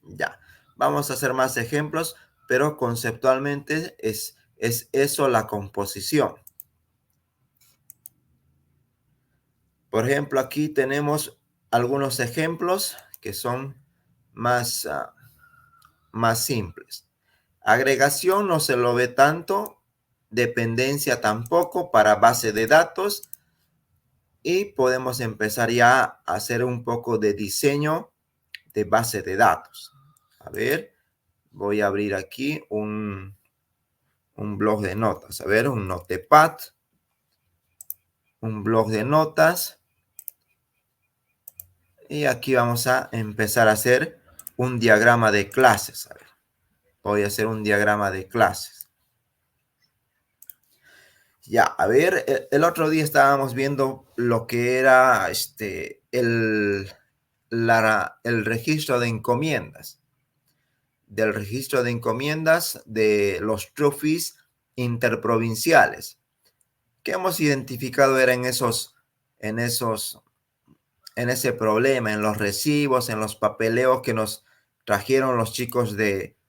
Ya, vamos a hacer más ejemplos, pero conceptualmente es eso la composición. Por ejemplo, aquí tenemos algunos ejemplos que son más simples. Agregación no se lo ve tanto, dependencia tampoco para base de datos, y podemos empezar ya a hacer un poco de diseño de base de datos. A ver, voy a abrir aquí un blog de notas. A ver, un notepad, un blog de notas. Y aquí vamos a empezar a hacer un diagrama de clases. A ver, voy a hacer un diagrama de clases. Ya, a ver, el otro día estábamos viendo lo que era el registro de encomiendas. Del registro de encomiendas de los TRUFIS interprovinciales. ¿Qué hemos identificado era en ese problema, en los recibos, en los papeleos que nos trajeron los chicos del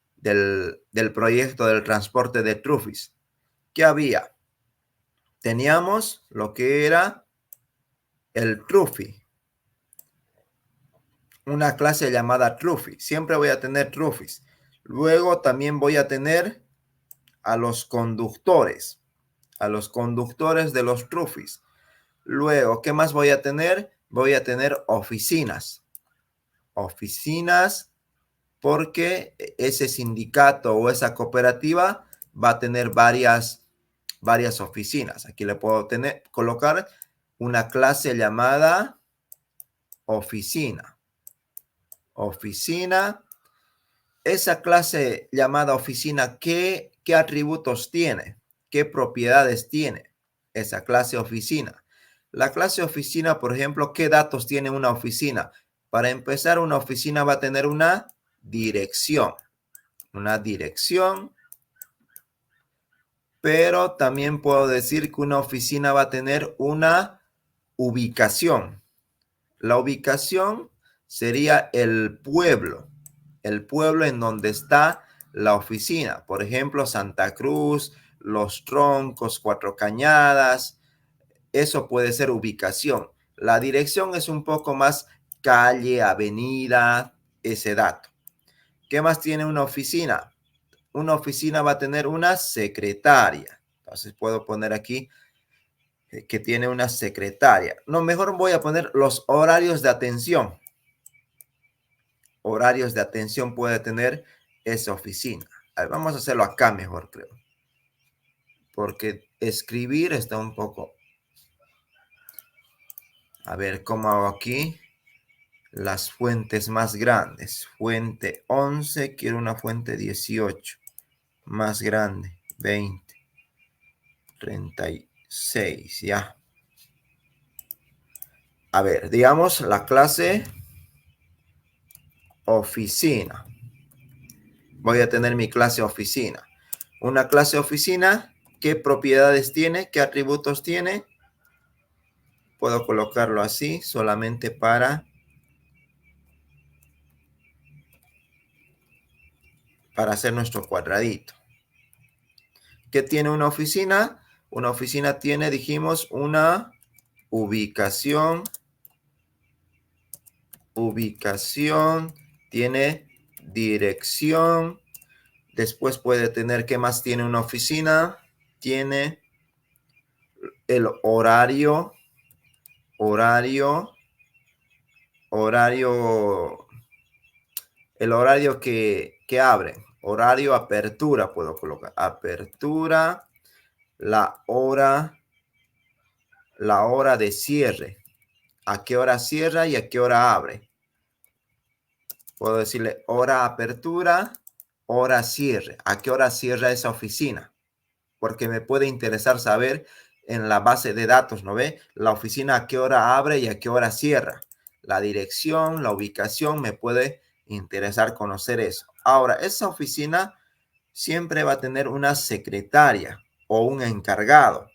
proyecto del transporte de TRUFIS? ¿Qué había? Teníamos lo que era el TRUFI, una clase llamada TRUFI. Siempre voy a tener TRUFIs. Luego también voy a tener a los conductores de los TRUFIs. Luego, ¿qué más voy a tener? Voy a tener oficinas. Oficinas porque ese sindicato o esa cooperativa va a tener varias oficinas. Aquí le puedo colocar una clase llamada oficina. Oficina. Esa clase llamada oficina, ¿qué atributos tiene? ¿Qué propiedades tiene esa clase oficina? La clase oficina, por ejemplo, ¿qué datos tiene una oficina? Para empezar, una oficina va a tener una dirección. una dirección, pero también puedo decir que una oficina va a tener una ubicación. La ubicación sería el pueblo en donde está la oficina. Por ejemplo, Santa Cruz, Los Troncos, Cuatro Cañadas. Eso puede ser ubicación. La dirección es un poco más calle, avenida, ese dato. ¿Qué más tiene una oficina? Una oficina va a tener una secretaria. Entonces puedo poner aquí que tiene una secretaria. No, mejor voy a poner los horarios de atención. Horarios de atención puede tener esa oficina. A ver, vamos a hacerlo acá mejor, creo. Porque escribir está un poco... A ver, ¿cómo hago aquí? Las fuentes más grandes. Fuente 11, quiero una fuente 18. Más grande, 20. 36, ya. A ver, digamos la clase oficina. Voy a tener mi clase oficina. Una clase oficina, ¿qué propiedades tiene? ¿Qué atributos tiene? Puedo colocarlo así solamente para hacer nuestro cuadradito. ¿Qué tiene una oficina? Una oficina tiene, dijimos, una ubicación. Ubicación, tiene dirección. Después puede tener, ¿qué más tiene una oficina? Tiene el horario, el horario que abre. Horario, apertura, puedo colocar. Apertura, la hora de cierre. ¿A qué hora cierra y a qué hora abre? Puedo decirle hora apertura, hora cierre. ¿A qué hora cierra esa oficina? Porque me puede interesar saber en la base de datos, ¿no ve? La oficina a qué hora abre y a qué hora cierra. La dirección, la ubicación, me puede interesar conocer eso. Ahora, esa oficina siempre va a tener una secretaria o un encargado.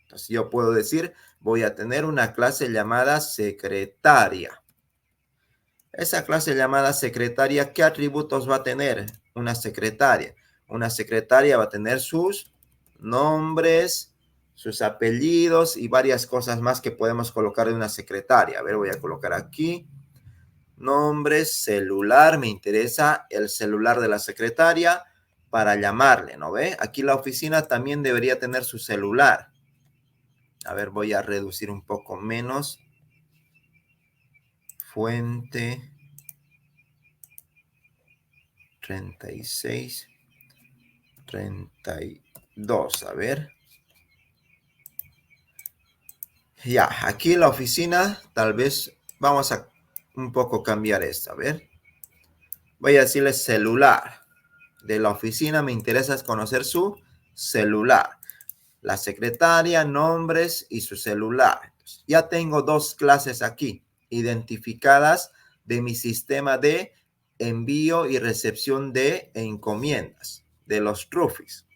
Entonces yo puedo decir, voy a tener una clase llamada secretaria. Esa clase llamada secretaria, ¿qué atributos va a tener una secretaria? Una secretaria va a tener sus nombres, sus apellidos y varias cosas más que podemos colocar de una secretaria. A ver, voy a colocar aquí. Nombres, celular, me interesa el celular de la secretaria para llamarle, ¿no ve? Aquí la oficina también debería tener su celular. A ver, voy a reducir un poco menos. Fuente 36, 32, a ver. Ya, aquí en la oficina tal vez vamos a un poco cambiar esto, a ver. Voy a decirle celular. De la oficina me interesa conocer su celular. La secretaria, nombres y su celular. Entonces, ya tengo dos clases aquí identificadas de mi sistema de envío y recepción de encomiendas, de los Trufis.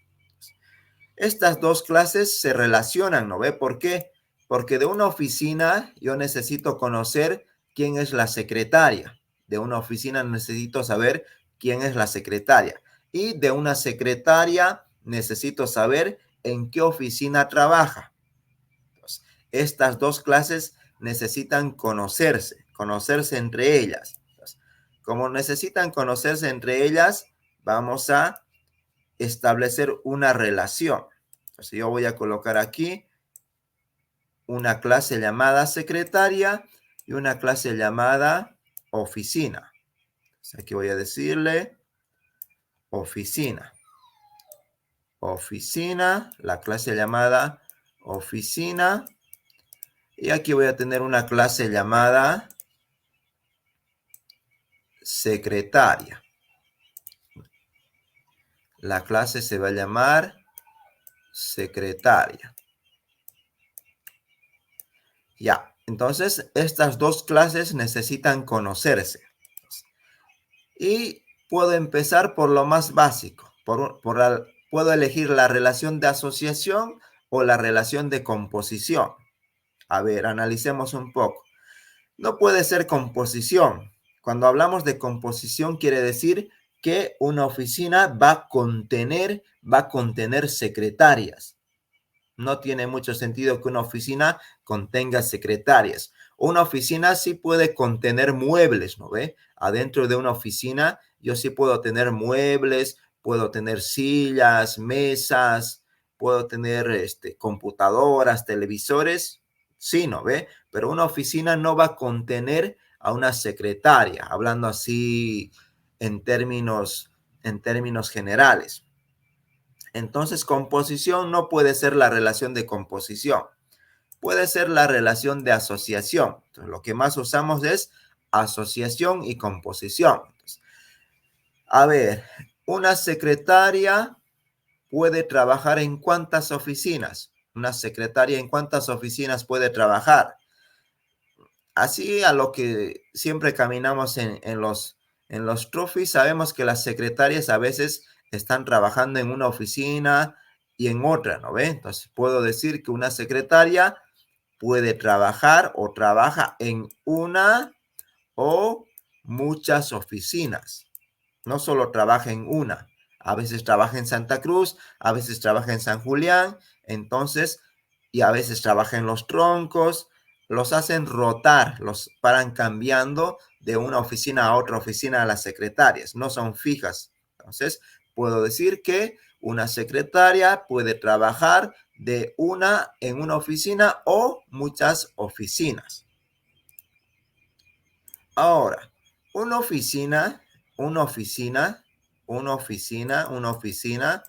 Estas dos clases se relacionan, ¿no ve? ¿Por qué? Porque de una oficina yo necesito conocer quién es la secretaria. De una oficina necesito saber quién es la secretaria. Y de una secretaria necesito saber en qué oficina trabaja. Entonces, estas dos clases necesitan conocerse entre ellas. Entonces, como necesitan conocerse entre ellas, vamos a establecer una relación. Entonces yo voy a colocar aquí una clase llamada secretaria y una clase llamada oficina. Entonces aquí voy a decirle oficina. Oficina, la clase llamada oficina. Y aquí voy a tener una clase llamada secretaria. La clase se va a llamar secretaria. Ya, entonces estas dos clases necesitan conocerse. Y puedo empezar por lo más básico. Puedo elegir la relación de asociación o la relación de composición. A ver, analicemos un poco. No puede ser composición. Cuando hablamos de composición quiere decir que una oficina va a contener secretarias. No tiene mucho sentido que una oficina contenga secretarias. Una oficina sí puede contener muebles, ¿no ve? Adentro de una oficina yo sí puedo tener muebles, puedo tener sillas, mesas, puedo tener computadoras, televisores, sí, ¿no ve? Pero una oficina no va a contener a una secretaria, hablando así en términos generales. Entonces, composición no puede ser la relación de composición, puede ser la relación de asociación. Entonces, lo que más usamos es asociación y composición. Entonces, a ver, una secretaria puede trabajar en ¿cuántas oficinas? Una secretaria en ¿cuántas oficinas puede trabajar? Así a lo que siempre caminamos en los trophies, sabemos que las secretarias a veces están trabajando en una oficina y en otra, ¿no ve? Entonces puedo decir que una secretaria puede trabajar o trabaja en una o muchas oficinas. No solo trabaja en una, a veces trabaja en Santa Cruz, a veces trabaja en San Julián, entonces, y a veces trabaja en Los Troncos, los hacen rotar, los paran cambiando de una oficina a otra oficina a las secretarias, no son fijas. Entonces, puedo decir que una secretaria puede trabajar en una oficina o muchas oficinas. Ahora, una oficina, una oficina, una oficina,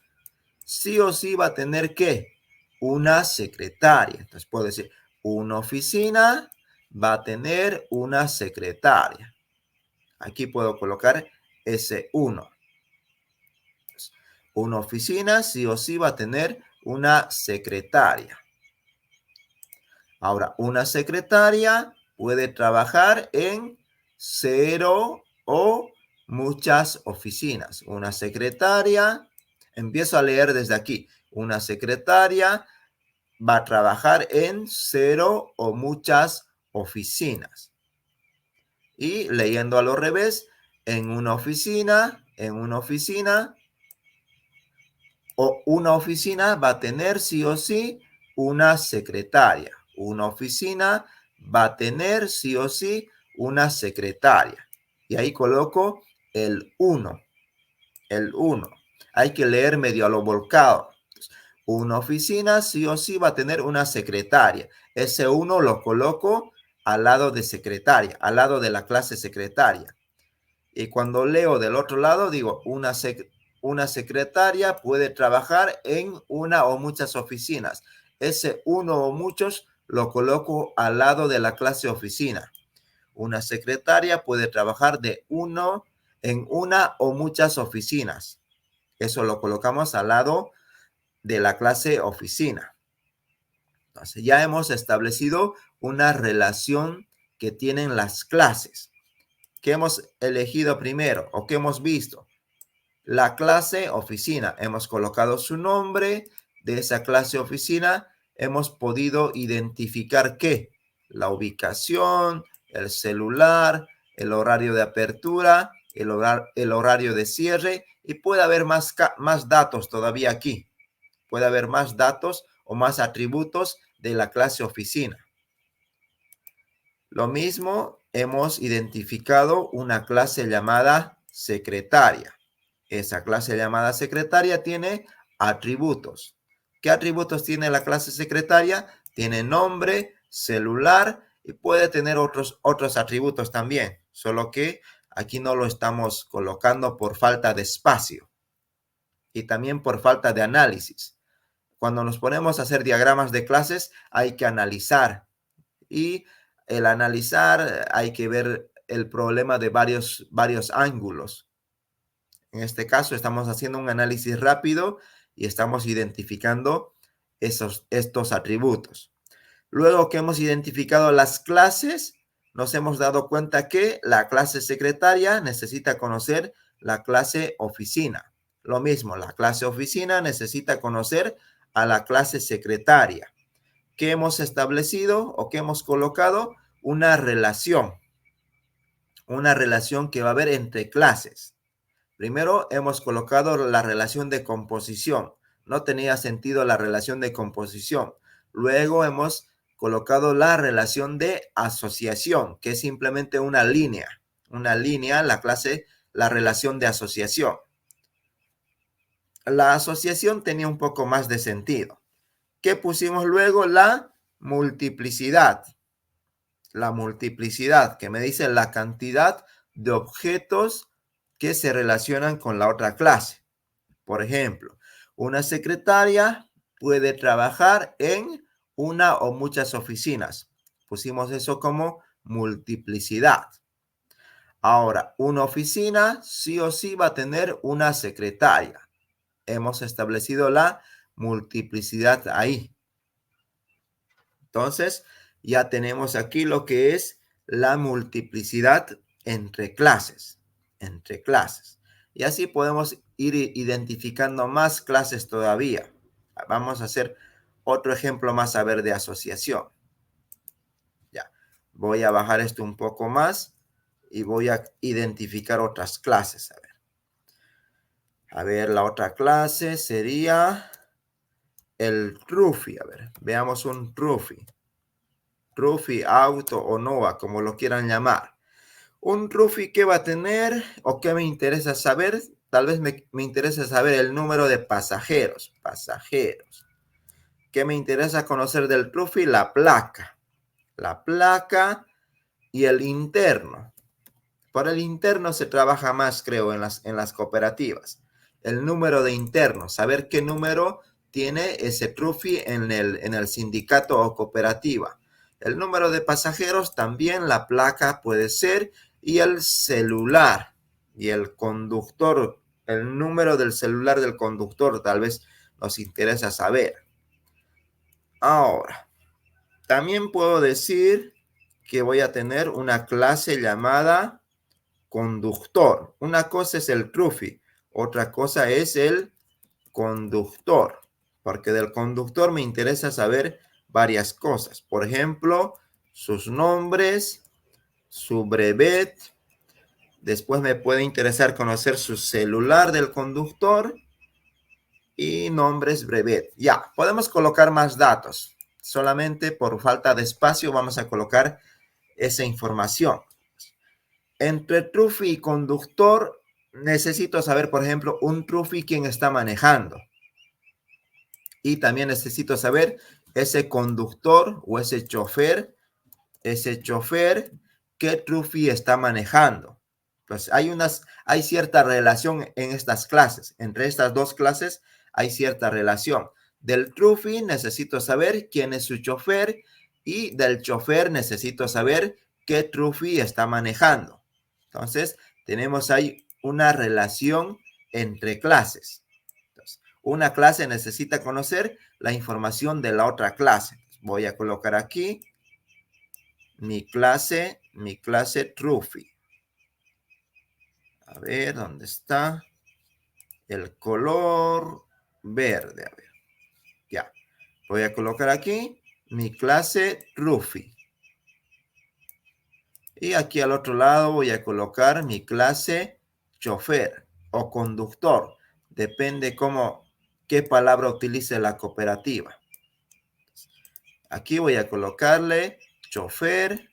sí o sí va a tener ¿qué? Una secretaria. Entonces puedo decir, una oficina va a tener una secretaria. Aquí puedo colocar S1. Entonces, una oficina sí o sí va a tener una secretaria. Ahora, una secretaria puede trabajar en 0 o muchas oficinas. Una secretaria, empiezo a leer desde aquí. Una secretaria va a trabajar en 0 o muchas oficinas. Y leyendo a lo revés, en una oficina, o una oficina va a tener sí o sí una secretaria. Una oficina va a tener sí o sí una secretaria. Y ahí coloco el 1. El 1. Hay que leer medio a lo volcado. Una oficina sí o sí va a tener una secretaria. Ese 1 lo coloco al lado de secretaria, al lado de la clase secretaria. Y cuando leo del otro lado, digo, una secretaria puede trabajar en una o muchas oficinas. Ese uno o muchos lo coloco al lado de la clase oficina. Una secretaria puede trabajar en una o muchas oficinas. Eso lo colocamos al lado de la clase oficina. Entonces ya hemos establecido una relación que tienen las clases. ¿Qué hemos elegido primero o qué hemos visto? La clase oficina. Hemos colocado su nombre de esa clase oficina. Hemos podido identificar ¿qué? La ubicación, el celular, el horario de apertura, el horario de cierre y puede haber más datos todavía aquí. Puede haber más datos o más atributos de la clase oficina. Lo mismo, hemos identificado una clase llamada secretaria. Esa clase llamada secretaria tiene atributos. ¿Qué atributos tiene la clase secretaria? Tiene nombre, celular y puede tener otros atributos también, solo que aquí no lo estamos colocando por falta de espacio y también por falta de análisis. Cuando nos ponemos a hacer diagramas de clases hay que analizar y el analizar hay que ver el problema de varios ángulos. En este caso estamos haciendo un análisis rápido y estamos identificando estos atributos. Luego que hemos identificado las clases, nos hemos dado cuenta que la clase secretaria necesita conocer la clase oficina. Lo mismo, la clase oficina necesita conocer a la clase secretaria. ¿Qué hemos establecido o qué hemos colocado? Una relación que va a haber entre clases. Primero hemos colocado la relación de composición. No tenía sentido la relación de composición. Luego hemos colocado la relación de asociación, que es simplemente una línea. Una línea, la relación de asociación. La asociación tenía un poco más de sentido. ¿Qué pusimos luego? La multiplicidad. La multiplicidad, que me dice la cantidad de objetos que se relacionan con la otra clase. Por ejemplo, una secretaria puede trabajar en una o muchas oficinas. Pusimos eso como multiplicidad. Ahora, una oficina sí o sí va a tener una secretaria. Hemos establecido la multiplicidad ahí. Entonces, ya tenemos aquí lo que es la multiplicidad entre clases. Entre clases. Y así podemos ir identificando más clases todavía. Vamos a hacer otro ejemplo más a ver de asociación. Ya. Voy a bajar esto un poco más y voy a identificar otras clases. A ver, la otra clase sería el Rufi. A ver, veamos un Rufi. Rufi, auto o NOA, como lo quieran llamar. Un Rufi, ¿qué va a tener o qué me interesa saber? Tal vez me interesa saber el número de pasajeros. Pasajeros. ¿Qué me interesa conocer del Rufi? La placa. La placa y el interno. Por el interno se trabaja más, creo, en las cooperativas. El número de internos, saber qué número tiene ese Rufi en el sindicato o cooperativa. El número de pasajeros también, la placa puede ser, y el celular y el conductor, el número del celular del conductor tal vez nos interesa saber. Ahora, también puedo decir que voy a tener una clase llamada conductor. Una cosa es el Rufi, otra cosa es el conductor, porque del conductor me interesa saber varias cosas. Por ejemplo, sus nombres, su brevet. Después me puede interesar conocer su celular del conductor y nombres brevet. Ya, podemos colocar más datos. Solamente por falta de espacio vamos a colocar esa información. Entre Trufi y conductor, necesito saber, por ejemplo, un Trufi quién está manejando. Y también necesito saber ese conductor o ese chofer, qué Trufi está manejando. Pues hay cierta relación en estas clases. Entre estas dos clases hay cierta relación. Del Trufi necesito saber quién es su chofer y del chofer necesito saber qué Trufi está manejando. Entonces, tenemos ahí una relación entre clases. Entonces, una clase necesita conocer la información de la otra clase. Voy a colocar aquí mi clase Trufi. A ver, ¿dónde está? El color verde. A ver, ya. Voy a colocar aquí mi clase Trufi. Y aquí al otro lado voy a colocar mi clase chofer o conductor. Depende qué palabra utilice la cooperativa. Aquí voy a colocarle chofer.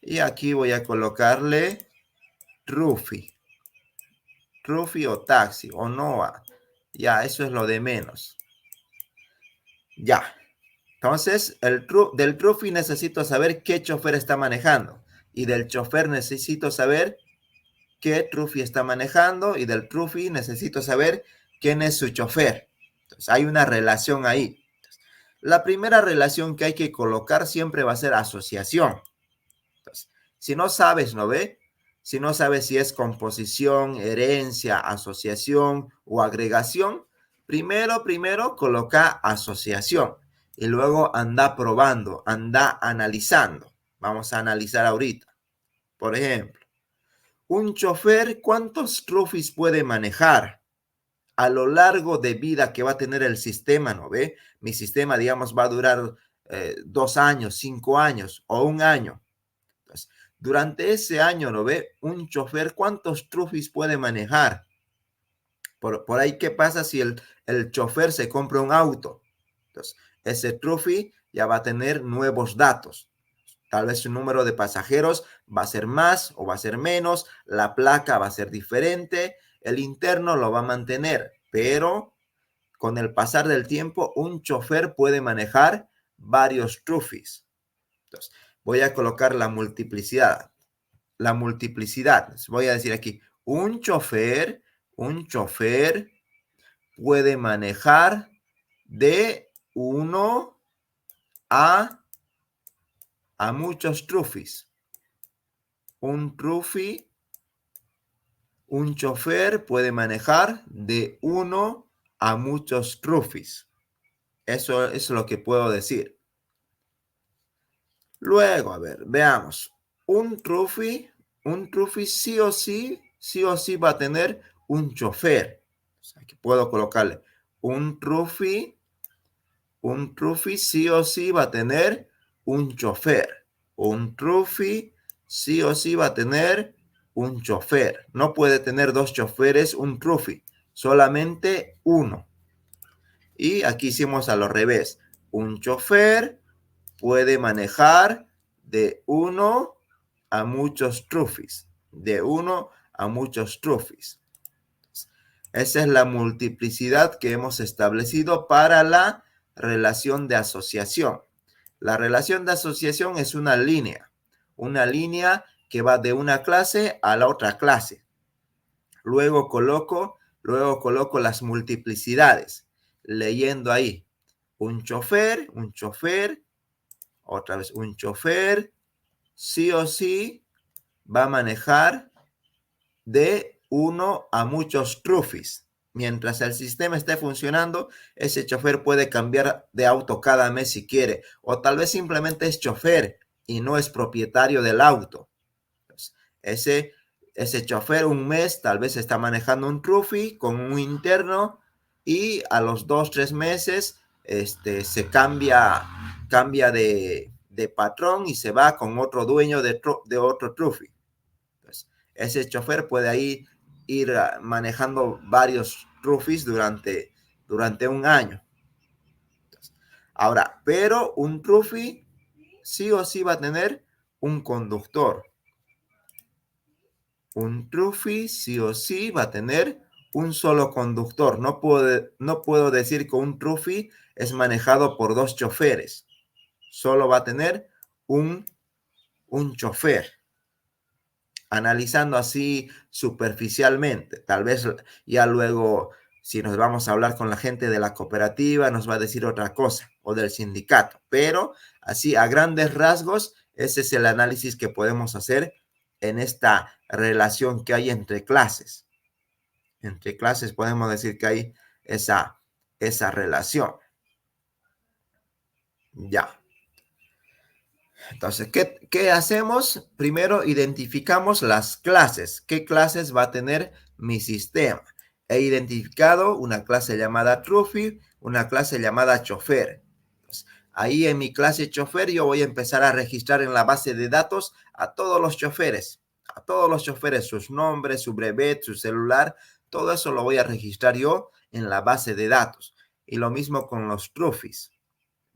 Y aquí voy a colocarle Rufi. Rufi o taxi o NOA. Ya, eso es lo de menos. Ya. Entonces, del Trufi necesito saber qué chofer está manejando. Y del chofer necesito saber qué Trufi está manejando. Y del Trufi necesito saber quién es su chofer. Entonces, hay una relación ahí. La primera relación que hay que colocar siempre va a ser asociación. Entonces, si no sabes, ¿no ve? Si no sabes si es composición, herencia, asociación o agregación, primero coloca asociación. Y luego anda probando, anda analizando. Vamos a analizar ahorita. Por ejemplo, un chofer, ¿cuántos trufis puede manejar a lo largo de vida que va a tener el sistema? ¿No ve? Mi sistema, digamos, va a durar 2 años, 5 años o 1 año. Entonces, durante ese año, ¿no ve? Un chofer, ¿cuántos trufis puede manejar? Por ahí, ¿qué pasa si el chofer se compra un auto? Entonces, ese trufi ya va a tener nuevos datos. Tal vez su número de pasajeros va a ser más o va a ser menos, la placa va a ser diferente, el interno lo va a mantener, pero con el pasar del tiempo, un chofer puede manejar varios trufis. Entonces, voy a colocar la multiplicidad. La multiplicidad. Voy a decir aquí, un chofer puede manejar de 1 a muchos trufis. Un chofer puede manejar de 1 a muchos trufis. Eso es lo que puedo decir. Luego, a ver, veamos. Un trufi sí o sí va a tener un chofer. O sea, aquí puedo colocarle un trufi sí o sí va a tener un chofer. Un trufi sí o sí va a tener un chofer. No puede tener 2 choferes un trufi, solamente uno. Y aquí hicimos a lo revés. Un chofer puede manejar de 1 a muchos trufis. De 1 a muchos trufis. Esa es la multiplicidad que hemos establecido para la relación de asociación. La relación de asociación es una línea que va de una clase a la otra clase. Luego coloco las multiplicidades, leyendo ahí un chofer, otra vez un chofer, sí o sí va a manejar de 1 a muchos trufis. Mientras el sistema esté funcionando, ese chofer puede cambiar de auto cada mes si quiere, o tal vez simplemente es chofer y no es propietario del auto. Entonces, ese chofer un mes tal vez está manejando un trufi con un interno y a los 2-3 meses se cambia de patrón y se va con otro dueño de otro trufi. Entonces, ese chofer puede ahí ir manejando varios trufis durante 1 año. Entonces, ahora, pero un trufi sí o sí va a tener un conductor. Un trufi sí o sí va a tener un solo conductor. No puedo decir que un trufi es manejado por 2 choferes. Solo va a tener un chofer. Analizando así superficialmente. Tal vez ya luego, si nos vamos a hablar con la gente de la cooperativa, nos va a decir otra cosa, o del sindicato. Pero así, a grandes rasgos, ese es el análisis que podemos hacer en esta relación que hay entre clases. Entre clases podemos decir que hay esa relación. Ya. Entonces, ¿qué hacemos? Primero identificamos las clases. ¿Qué clases va a tener mi sistema? He identificado una clase llamada trufi, una clase llamada chofer. Entonces, ahí en mi clase chofer yo voy a empezar a registrar en la base de datos a todos los choferes. A todos los choferes, sus nombres, su brevet, su celular, todo eso lo voy a registrar yo en la base de datos. Y lo mismo con los trufis.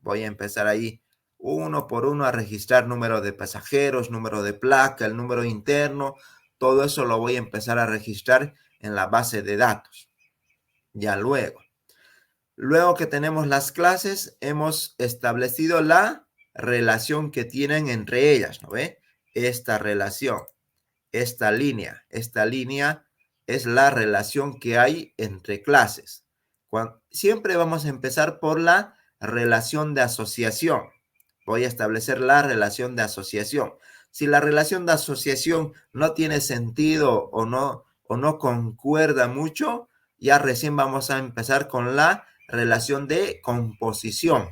Voy a empezar ahí uno por uno a registrar número de pasajeros, número de placa, el número interno. Todo eso lo voy a empezar a registrar en la base de datos. Ya luego que tenemos las clases, hemos establecido la relación que tienen entre ellas, ¿no ve? Esta relación, esta línea es la relación que hay entre clases. Siempre vamos a empezar por la relación de asociación. Voy a establecer la relación de asociación. Si la relación de asociación no tiene sentido o no concuerda mucho, ya recién vamos a empezar con la relación de composición.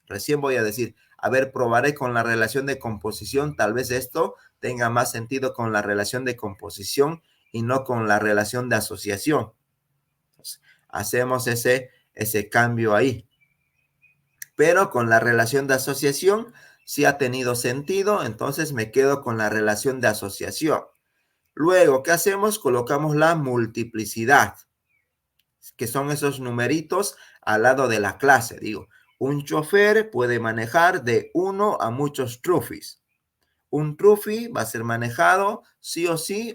Recién voy a decir, A ver, probaré con la relación de composición. Tal vez esto tenga más sentido con la relación de composición y no con la relación de asociación. Entonces, hacemos ese cambio ahí. Pero con la relación de asociación sí ha tenido sentido, entonces me quedo con la relación de asociación. Luego, ¿qué hacemos? Colocamos la multiplicidad, que son esos numeritos al lado de la clase. Digo, un chofer puede manejar de 1 a muchos trufis. Un trufi va a ser manejado sí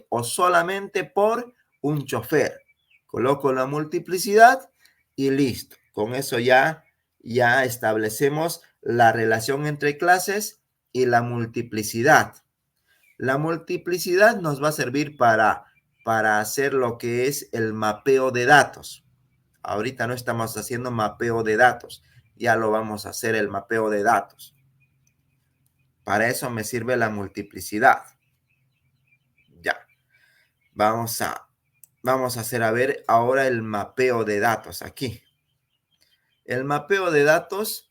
o solamente por un chofer. Coloco la multiplicidad y listo. Con eso ya establecemos la relación entre clases y la multiplicidad. La multiplicidad nos va a servir para hacer lo que es el mapeo de datos. Ahorita no estamos haciendo mapeo de datos. Ya lo vamos a hacer el mapeo de datos. Para eso me sirve la multiplicidad. Ya. Vamos a hacer, a ver, ahora el mapeo de datos aquí. El mapeo de datos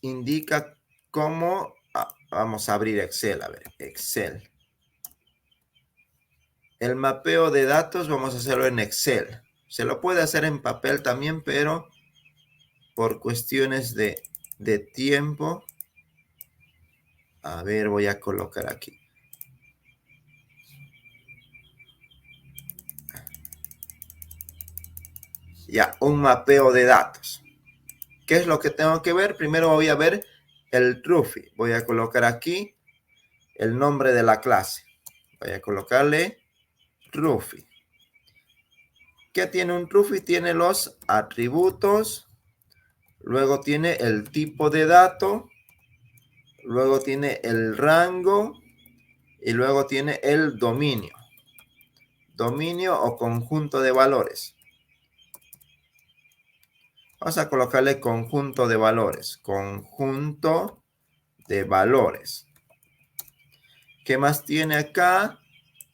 indica cómo... vamos a abrir Excel, a ver, Excel. El mapeo de datos vamos a hacerlo en Excel. Se lo puede hacer en papel también, pero por cuestiones de tiempo. A ver, voy a colocar aquí. Ya, un mapeo de datos. ¿Qué es lo que tengo que ver? Primero voy a ver el trufi. Voy a colocar aquí el nombre de la clase. Voy a colocarle trufi. ¿Qué tiene un trufi? Tiene los atributos, luego tiene el tipo de dato, luego tiene el rango y luego tiene el dominio. Dominio o conjunto de valores. Vamos a colocarle conjunto de valores. Conjunto de valores. ¿Qué más tiene acá?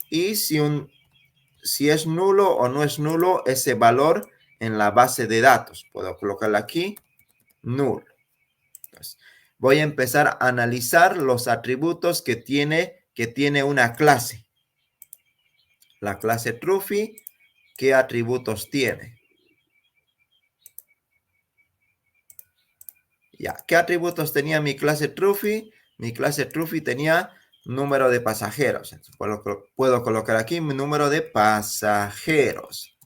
Y si es nulo o no es nulo ese valor en la base de datos. Puedo colocarle aquí, nulo. Entonces, voy a empezar a analizar los atributos que tiene una clase. La clase trufi, ¿qué atributos tiene? Ya, ¿qué atributos tenía mi clase trufi? Mi clase trufi tenía número de pasajeros. Entonces, puedo colocar aquí mi número de pasajeros.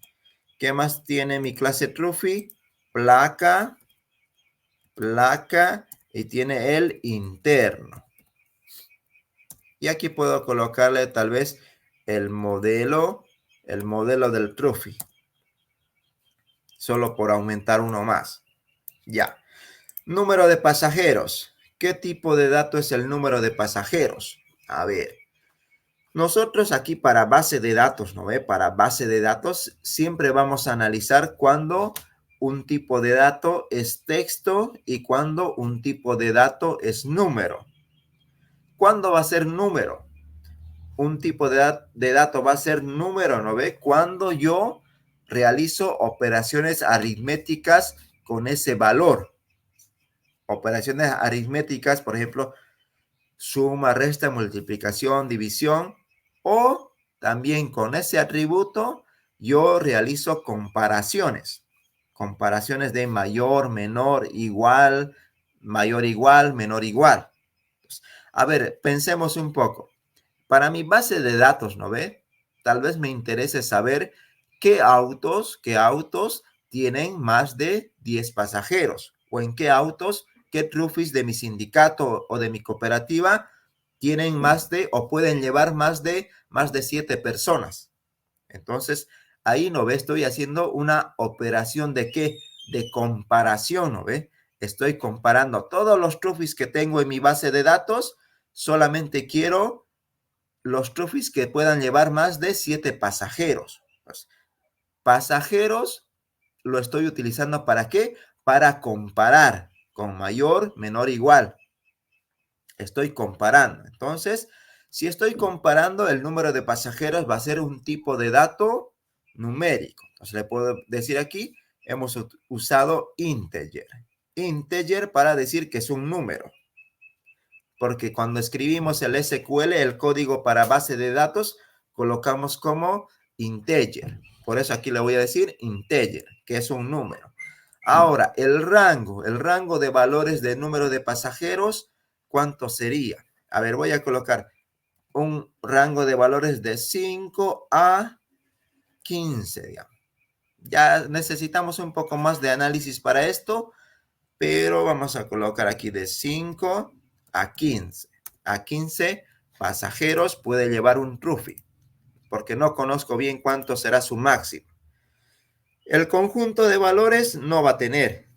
¿Qué más tiene mi clase trufi? Placa y tiene el interno. Y aquí puedo colocarle tal vez el modelo del trufi. Solo por aumentar uno más. Ya. Número de pasajeros. ¿Qué tipo de dato es el número de pasajeros? A ver. Nosotros aquí para base de datos, ¿no ve? Para base de datos siempre vamos a analizar cuando un tipo de dato es texto y cuando un tipo de dato es número. ¿Cuándo va a ser número? Un tipo de dato va a ser número, ¿no ve? Cuando yo realizo operaciones aritméticas con ese valor. Operaciones aritméticas, por ejemplo, suma, resta, multiplicación, división, o también con ese atributo yo realizo comparaciones. Comparaciones de mayor, menor, igual, mayor, igual, menor, igual. A ver, pensemos un poco. Para mi base de datos, ¿no ve? Tal vez me interese saber qué autos tienen más de 10 pasajeros o en qué autos, qué trufis de mi sindicato o de mi cooperativa tienen más de o pueden llevar más de 7 personas. Entonces, ahí, ¿no ve? Estoy haciendo una operación de ¿qué? De comparación, ¿no ve? Estoy comparando todos los trufis que tengo en mi base de datos. Solamente quiero los trufis que puedan llevar más de 7 pasajeros. Pues, pasajeros lo estoy utilizando ¿para qué? Para comparar con mayor, menor, igual. Estoy comparando. Entonces, si estoy comparando, el número de pasajeros va a ser un tipo de dato numérico. Entonces, le puedo decir aquí, hemos usado integer. integer para decir que es un número. Porque cuando escribimos el SQL, el código para base de datos, colocamos como integer. Por eso aquí le voy a decir integer, que es un número. Ahora, el rango de valores de número de pasajeros, ¿cuánto sería? A ver, voy a colocar un rango de valores de 5 a 15, digamos. Ya necesitamos un poco más de análisis para esto, pero vamos a colocar aquí de 5 a 15. A 15 pasajeros puede llevar un Trufi, porque no conozco bien cuánto será su máximo. El conjunto de valores no va a tener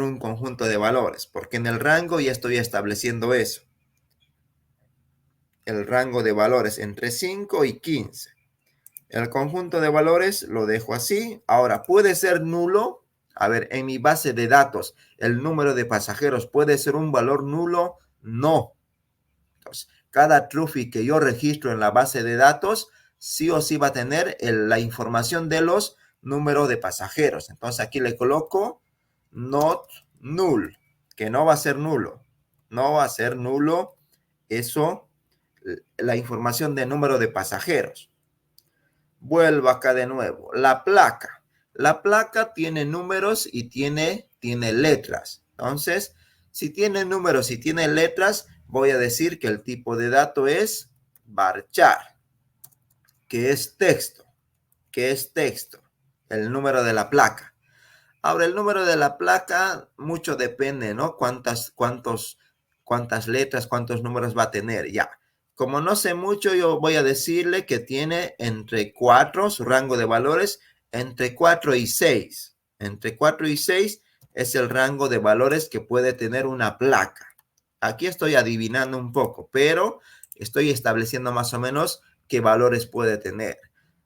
un conjunto de valores, porque en el rango ya estoy estableciendo eso. El rango de valores entre 5 y 15. El conjunto de valores lo dejo así. Ahora, ¿puede ser nulo? A ver, en mi base de datos, ¿el número de pasajeros puede ser un valor nulo? No. Entonces, cada Trufi que yo registro en la base de datos, sí o sí va a tener la información de los números de pasajeros. Entonces, aquí le coloco not null, que no va a ser nulo. No va a ser nulo eso, la información de número de pasajeros. Vuelvo acá de nuevo. La placa. La placa tiene números y tiene letras. Entonces, si tiene números y tiene letras, voy a decir que el tipo de dato es varchar, que es texto, el número de la placa. Ahora, el número de la placa, mucho depende, ¿no? Cuántas letras, cuántos números va a tener, ya. Como no sé mucho, yo voy a decirle que tiene entre 4, su rango de valores, entre 4 y 6. Entre 4 y 6 es el rango de valores que puede tener una placa. Aquí estoy adivinando un poco, pero estoy estableciendo más o menos qué valores puede tener.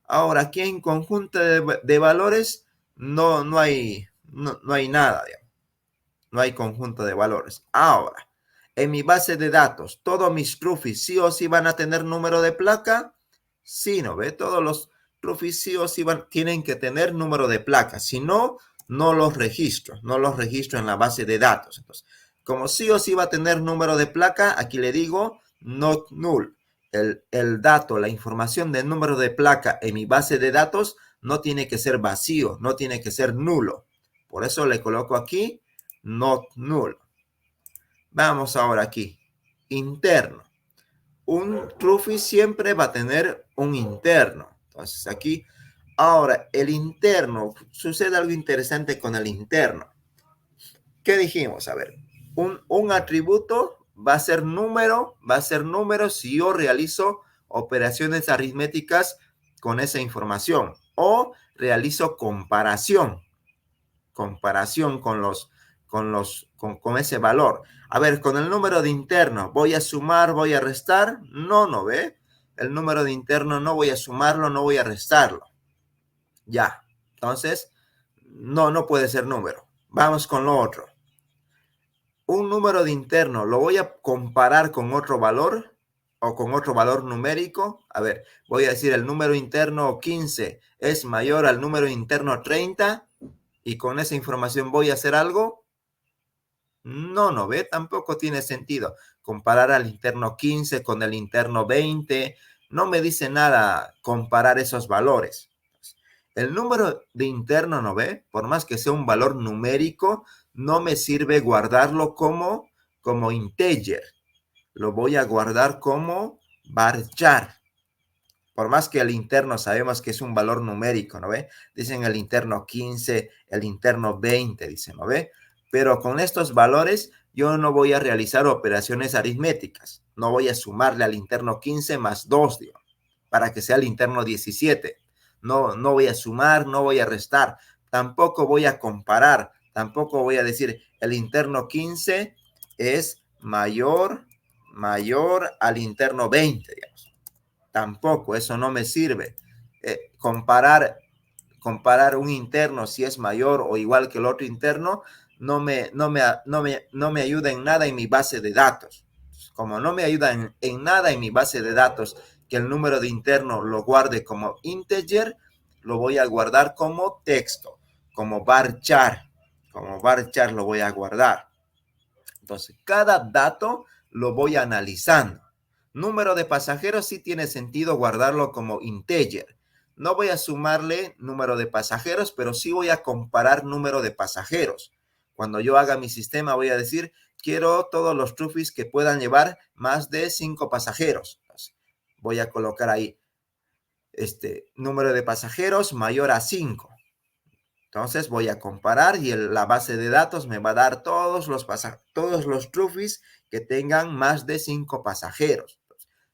Ahora, aquí en conjunto de valores no hay nada, digamos. No hay conjunto de valores. Ahora, en mi base de datos, todos mis Trufis sí o sí van a tener número de placa. Sí, ¿no ve? Todos los Trufis sí o sí tienen que tener número de placa. Si no, no los registro. No los registro en la base de datos. Entonces, como sí o sí va a tener número de placa, aquí le digo not null. El dato, la información del número de placa en mi base de datos no tiene que ser vacío, no tiene que ser nulo. Por eso le coloco aquí not null. Vamos ahora aquí. Interno. Un Trufi siempre va a tener un interno. Entonces aquí, ahora el interno, sucede algo interesante con el interno. ¿Qué dijimos? A ver, un atributo va a ser número si yo realizo operaciones aritméticas con esa información o realizo comparación con ese valor. A ver, con el número de interno, ¿voy a sumar, voy a restar? No ve. El número de interno no voy a sumarlo, no voy a restarlo. Ya, entonces, no puede ser número. Vamos con lo otro. Un número de interno, ¿lo voy a comparar con otro valor o con otro valor numérico? A ver, voy a decir el número interno 15 es mayor al número interno 30 y con esa información voy a hacer algo. No ve, tampoco tiene sentido. Comparar al interno 15 con el interno 20, no me dice nada comparar esos valores. El número de interno, ¿no ve? Por más que sea un valor numérico, no me sirve guardarlo como integer. Lo voy a guardar como varchar. Por más que el interno sabemos que es un valor numérico, ¿no ve? Dicen el interno 15, el interno 20, dicen, ¿no ve? Pero con estos valores yo no voy a realizar operaciones aritméticas. No voy a sumarle al interno 15 más 2, digo, para que sea el interno 17. No voy a sumar, no voy a restar. Tampoco voy a comparar. Tampoco voy a decir el interno 15 es mayor al interno 20, digamos. Tampoco, eso no me sirve. Comparar un interno si es mayor o igual que el otro interno no me ayuda en nada en mi base de datos. Como no me ayuda en nada en mi base de datos que el número de interno lo guarde como integer, lo voy a guardar como texto, como varchar, Como varchar lo voy a guardar. Entonces, cada dato lo voy analizando. Número de pasajeros sí tiene sentido guardarlo como integer. No voy a sumarle número de pasajeros, pero sí voy a comparar número de pasajeros. Cuando yo haga mi sistema voy a decir, quiero todos los trufis que puedan llevar más de 5 pasajeros. Entonces, voy a colocar ahí número de pasajeros mayor a 5. Entonces voy a comparar y la base de datos me va a dar todos los trufis que tengan más de 5 pasajeros.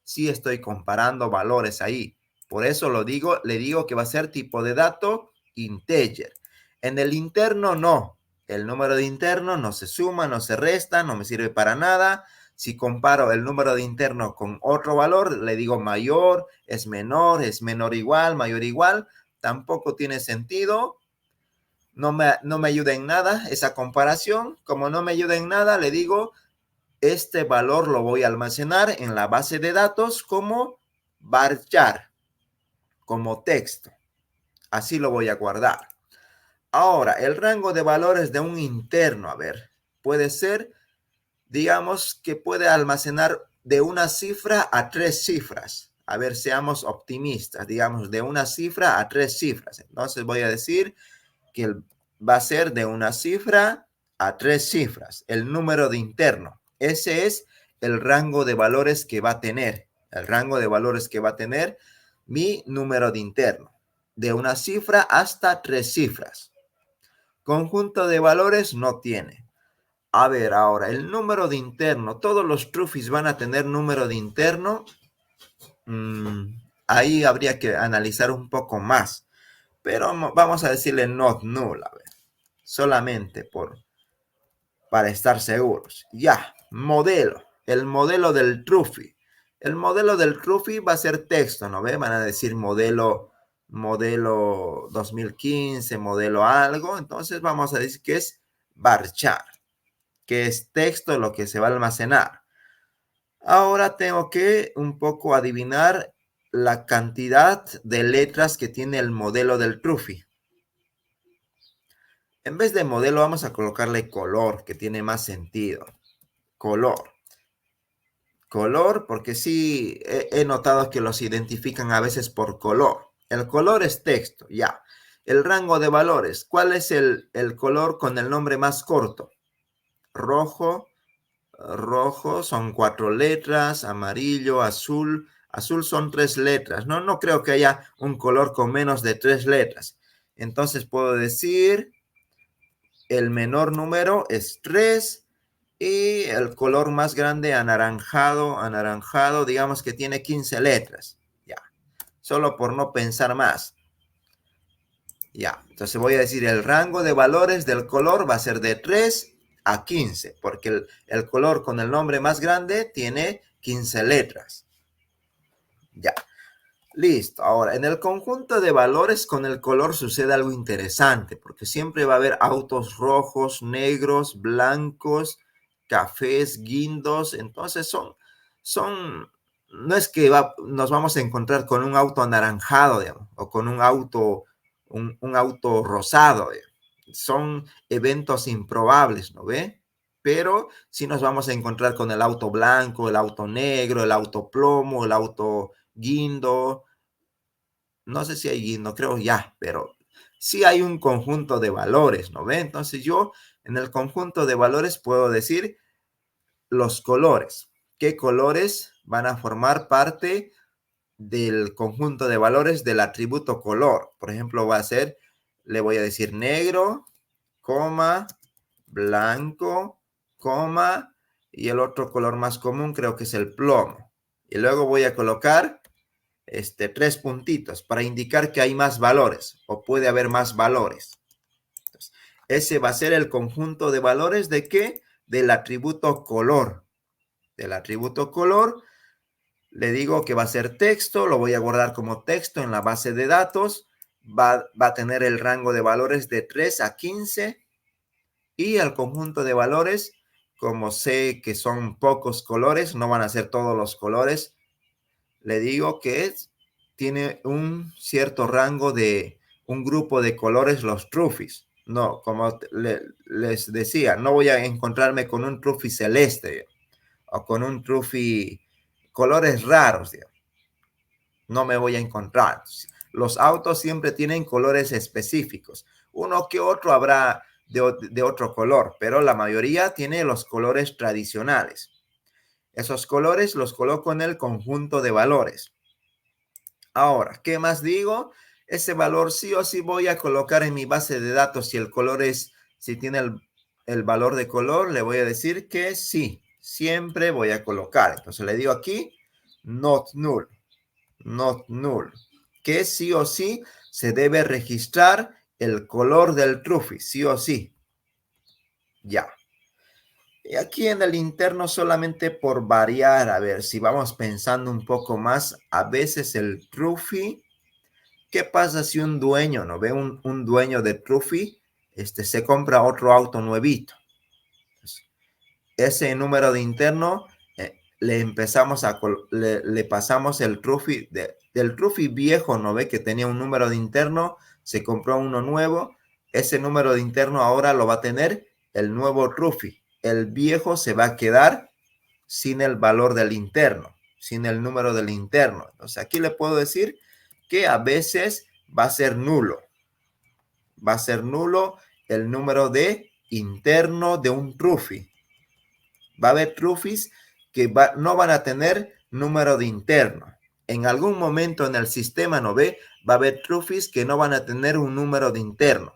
Sí estoy comparando valores ahí. Por eso le digo que va a ser tipo de dato integer. En el interno no. El número de interno no se suma, no se resta, no me sirve para nada. Si comparo el número de interno con otro valor, le digo mayor, es menor igual, mayor igual. Tampoco tiene sentido. No me ayuda en nada esa comparación. Como no me ayuda en nada, le digo, este valor lo voy a almacenar en la base de datos como varchar, como texto. Así lo voy a guardar. Ahora, el rango de valores de un interno, a ver, puede ser, digamos que puede almacenar de una cifra a 3 cifras. A ver, seamos optimistas, digamos, de una cifra a 3 cifras. Entonces voy a decir que va a ser de una cifra a 3 cifras, el número de interno. Ese es el rango de valores que va a tener, el rango de valores que va a tener mi número de interno, de una cifra hasta 3 cifras. Conjunto de valores no tiene. A ver, ahora, el número de interno, todos los trufis van a tener número de interno. Ahí habría que analizar un poco más. Pero vamos a decirle not null, a ver, solamente para estar seguros. Ya, modelo, el modelo del Trufi. El modelo del Trufi va a ser texto, ¿no ve? Van a decir modelo 2015, modelo algo. Entonces vamos a decir que es varchar, que es texto lo que se va a almacenar. Ahora tengo que un poco adivinar la cantidad de letras que tiene el modelo del Trufi. En vez de modelo vamos a colocarle color, que tiene más sentido. Color. Color, porque sí he notado que los identifican a veces por color. El color es texto, ya. El rango de valores. ¿Cuál es el color con el nombre más corto? Rojo. Rojo son 4 letras. Amarillo, azul. Azul son 3 letras. No creo que haya un color con menos de 3 letras. Entonces puedo decir, el menor número es 3 y el color más grande anaranjado, digamos que tiene 15 letras. Ya, solo por no pensar más. Ya, entonces voy a decir el rango de valores del color va a ser de 3 a 15, porque el color con el nombre más grande tiene 15 letras. Ya, listo. Ahora, en el conjunto de valores con el color sucede algo interesante, porque siempre va a haber autos rojos, negros, blancos, cafés, guindos. Entonces no es que nos vamos a encontrar con un auto anaranjado, digamos, o con un auto rosado. Digamos. Son eventos improbables, ¿no ve? Pero sí nos vamos a encontrar con el auto blanco, el auto negro, el auto plomo, el auto guindo. No sé si hay guindo, creo ya, pero sí hay un conjunto de valores, ¿no ve? Entonces yo en el conjunto de valores puedo decir los colores. ¿Qué colores van a formar parte del conjunto de valores del atributo color? Por ejemplo, va a ser, le voy a decir negro, coma, blanco, coma, y el otro color más común creo que es el plomo. Y luego voy a colocar 3 puntitos para indicar que hay más valores o puede haber más valores. Entonces, ese va a ser el conjunto de valores de ¿qué? Del atributo color. Del atributo color le digo que va a ser texto, lo voy a guardar como texto en la base de datos. Va a tener el rango de valores de 3 a 15 y el conjunto de valores, como sé que son pocos colores, no van a ser todos los colores, le digo que tiene un cierto rango de un grupo de colores los trufis. No, como les decía, no voy a encontrarme con un Truffy celeste o con un Truffy colores raros, digamos. No me voy a encontrar. Los autos siempre tienen colores específicos. Uno que otro habrá de otro color, pero la mayoría tiene los colores tradicionales. Esos colores los coloco en el conjunto de valores. Ahora, ¿qué más digo? Ese valor sí o sí voy a colocar en mi base de datos. Si el color es, si tiene el valor de color, le voy a decir que sí, siempre voy a colocar. Entonces le digo aquí, not null, not null, que sí o sí se debe registrar el color del Truffy, sí o sí. Ya. Y aquí en el interno solamente por variar, a ver si vamos pensando un poco más, a veces el Truffy, ¿qué pasa si un dueño, no ve un dueño de Truffy, se compra otro auto nuevito? Pues, ese número de interno le empezamos a, le pasamos el Truffy, del Truffy viejo, no ve que tenía un número de interno, se compró uno nuevo, ese número de interno ahora lo va a tener el nuevo Truffy. El viejo se va a quedar sin el valor del interno, sin el número del interno. Entonces aquí le puedo decir que a veces va a ser nulo. Va a ser nulo el número de interno de un Truffy. Va a haber Truffys que no van a tener número de interno. En algún momento en el sistema, ¿no ve? Va a haber Truffys que no van a tener un número de interno.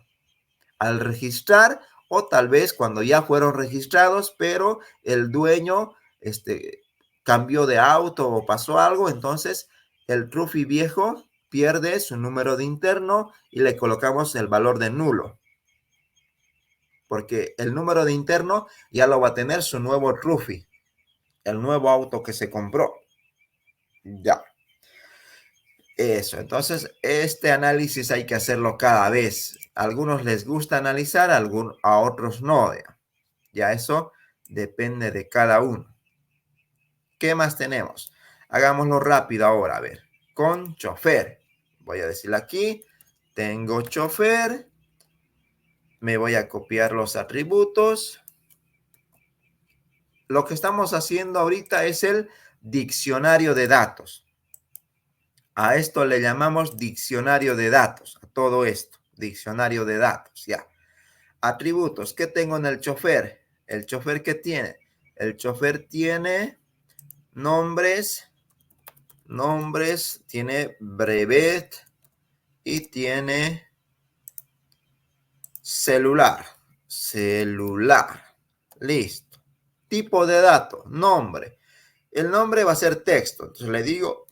Al registrar, o tal vez cuando ya fueron registrados, pero el dueño cambió de auto o pasó algo, entonces el Truffy viejo pierde su número de interno y le colocamos el valor de nulo. Porque el número de interno ya lo va a tener su nuevo Truffy, el nuevo auto que se compró. Ya. Eso, entonces este análisis hay que hacerlo cada vez. A algunos les gusta analizar, a otros no. Ya eso depende de cada uno. ¿Qué más tenemos? Hagámoslo rápido ahora, a ver. Con chofer. Voy a decirle aquí, tengo chofer. Me voy a copiar los atributos. Lo que estamos haciendo ahorita es el diccionario de datos. A esto le llamamos diccionario de datos, a todo esto, diccionario de datos, ya. Atributos, ¿qué tengo en el chofer? ¿El chofer qué tiene? El chofer tiene nombres, tiene brevet y tiene celular, listo. Tipo de dato, nombre. El nombre va a ser texto, entonces le digo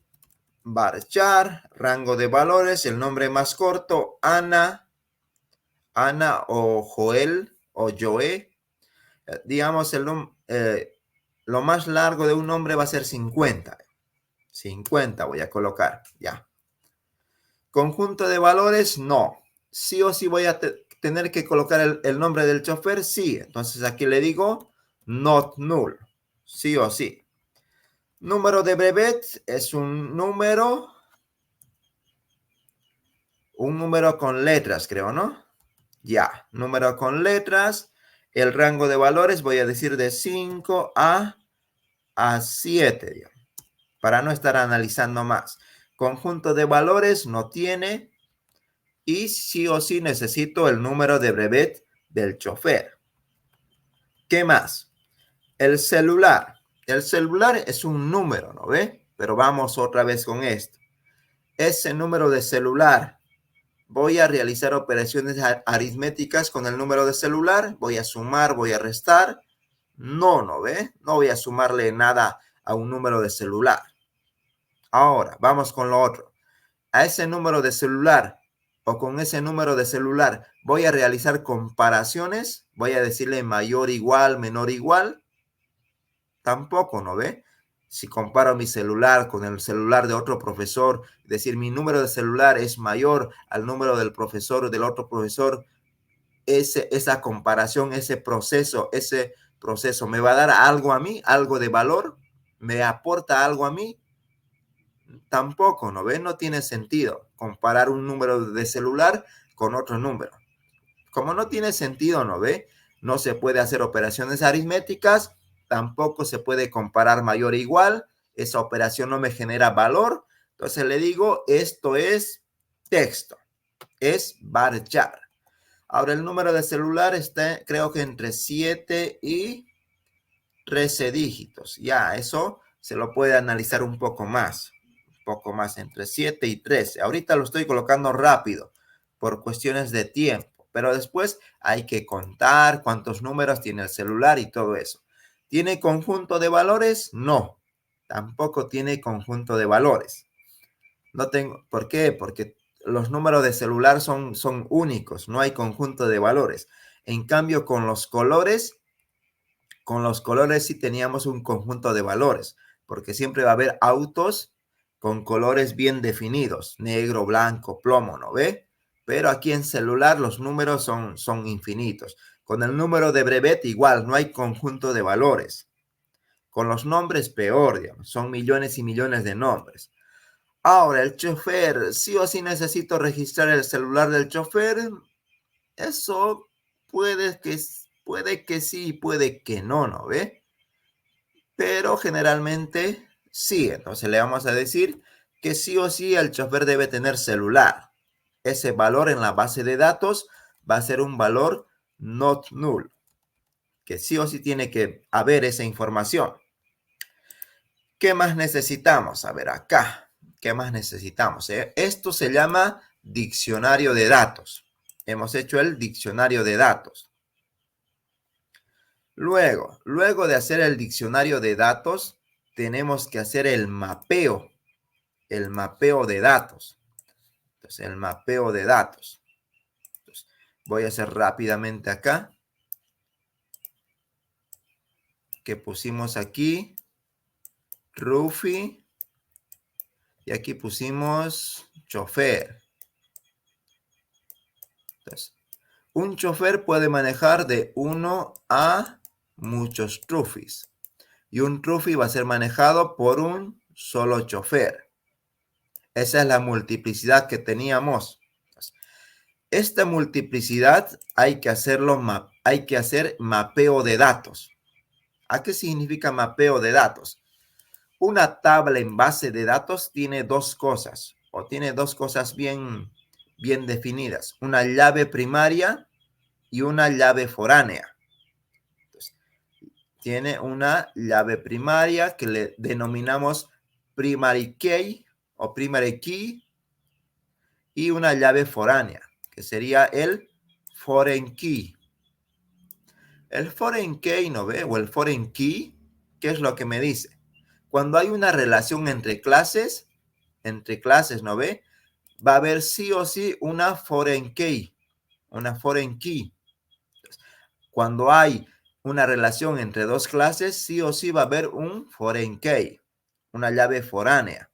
varchar, rango de valores, el nombre más corto, Ana o Joel o Joe. Digamos, lo más largo de un nombre va a ser 50. 50 voy a colocar, ya. Conjunto de valores, no. Sí o sí voy a tener que colocar el nombre del chofer, sí. Entonces aquí le digo not null, sí o sí. Número de brevet es un número con letras, creo, ¿no? Ya, número con letras. El rango de valores voy a decir de 5 a 7, digamos, para no estar analizando más. Conjunto de valores no tiene. Y sí o sí necesito el número de brevet del chofer. ¿Qué más? El celular. El celular es un número, ¿no ve? Pero vamos otra vez con esto. Ese número de celular, voy a realizar operaciones aritméticas con el número de celular. Voy a sumar, voy a restar. No, ¿no ve? No voy a sumarle nada a un número de celular. Ahora, vamos con lo otro. A ese número de celular o con ese número de celular voy a realizar comparaciones, voy a decirle mayor, igual, menor, igual. Tampoco, ¿no ve? Si comparo mi celular con el celular de otro profesor, decir mi número de celular es mayor al número del profesor, del otro profesor, esa comparación, ese proceso me va a dar algo a mí, algo de valor, me aporta algo a mí. Tampoco, ¿no ves? No tiene sentido comparar un número de celular con otro número. Como no tiene sentido, ¿no ve? No se puede hacer operaciones aritméticas, tampoco se puede comparar mayor o igual, esa operación no me genera valor, entonces le digo, esto es texto, es varchar. Ahora el número de celular está, creo que entre 7 y 13 dígitos. Ya, eso se lo puede analizar un poco más, entre 7 y 13. Ahorita lo estoy colocando rápido por cuestiones de tiempo, pero después hay que contar cuántos números tiene el celular y todo eso. ¿Tiene conjunto de valores? No, tampoco tiene conjunto de valores. No tengo, ¿por qué? Porque los números de celular son únicos, no hay conjunto de valores. En cambio, con los colores sí teníamos un conjunto de valores, porque siempre va a haber autos con colores bien definidos, negro, blanco, plomo, ¿no ve? Pero aquí en celular los números son infinitos. Con el número de brevet igual, no hay conjunto de valores. Con los nombres peor, digamos, son millones y millones de nombres. Ahora, el chofer, sí o sí necesito registrar el celular del chofer. Eso puede que sí, puede que no, ¿no ve? Pero generalmente sí. Entonces le vamos a decir que sí o sí el chofer debe tener celular. Ese valor en la base de datos va a ser un valor not null, que sí o sí tiene que haber esa información. ¿Qué más necesitamos? A ver acá. ¿Qué más necesitamos? Esto se llama diccionario de datos. Hemos hecho el diccionario de datos. Luego de hacer el diccionario de datos, tenemos que hacer el mapeo de datos. Entonces, el mapeo de datos. Entonces, voy a hacer rápidamente acá. Que pusimos aquí, Rufi, y aquí pusimos chofer. Entonces, un chofer puede manejar de 1 a muchos trufis. Y un trufi va a ser manejado por un solo chofer. Esa es la multiplicidad que teníamos. Esta multiplicidad hay que hacer mapeo de datos. ¿A qué significa mapeo de datos? Una tabla en base de datos tiene dos cosas, o tiene dos cosas bien definidas. Una llave primaria y una llave foránea. Entonces, tiene una llave primaria que le denominamos primary key o primary key y una llave foránea, que sería el foreign key. El foreign key, ¿no ve? O el foreign key, ¿qué es lo que me dice? Cuando hay una relación entre clases, ¿no ve? Va a haber sí o sí una foreign key. Cuando hay una relación entre dos clases, sí o sí va a haber un foreign key, una llave foránea.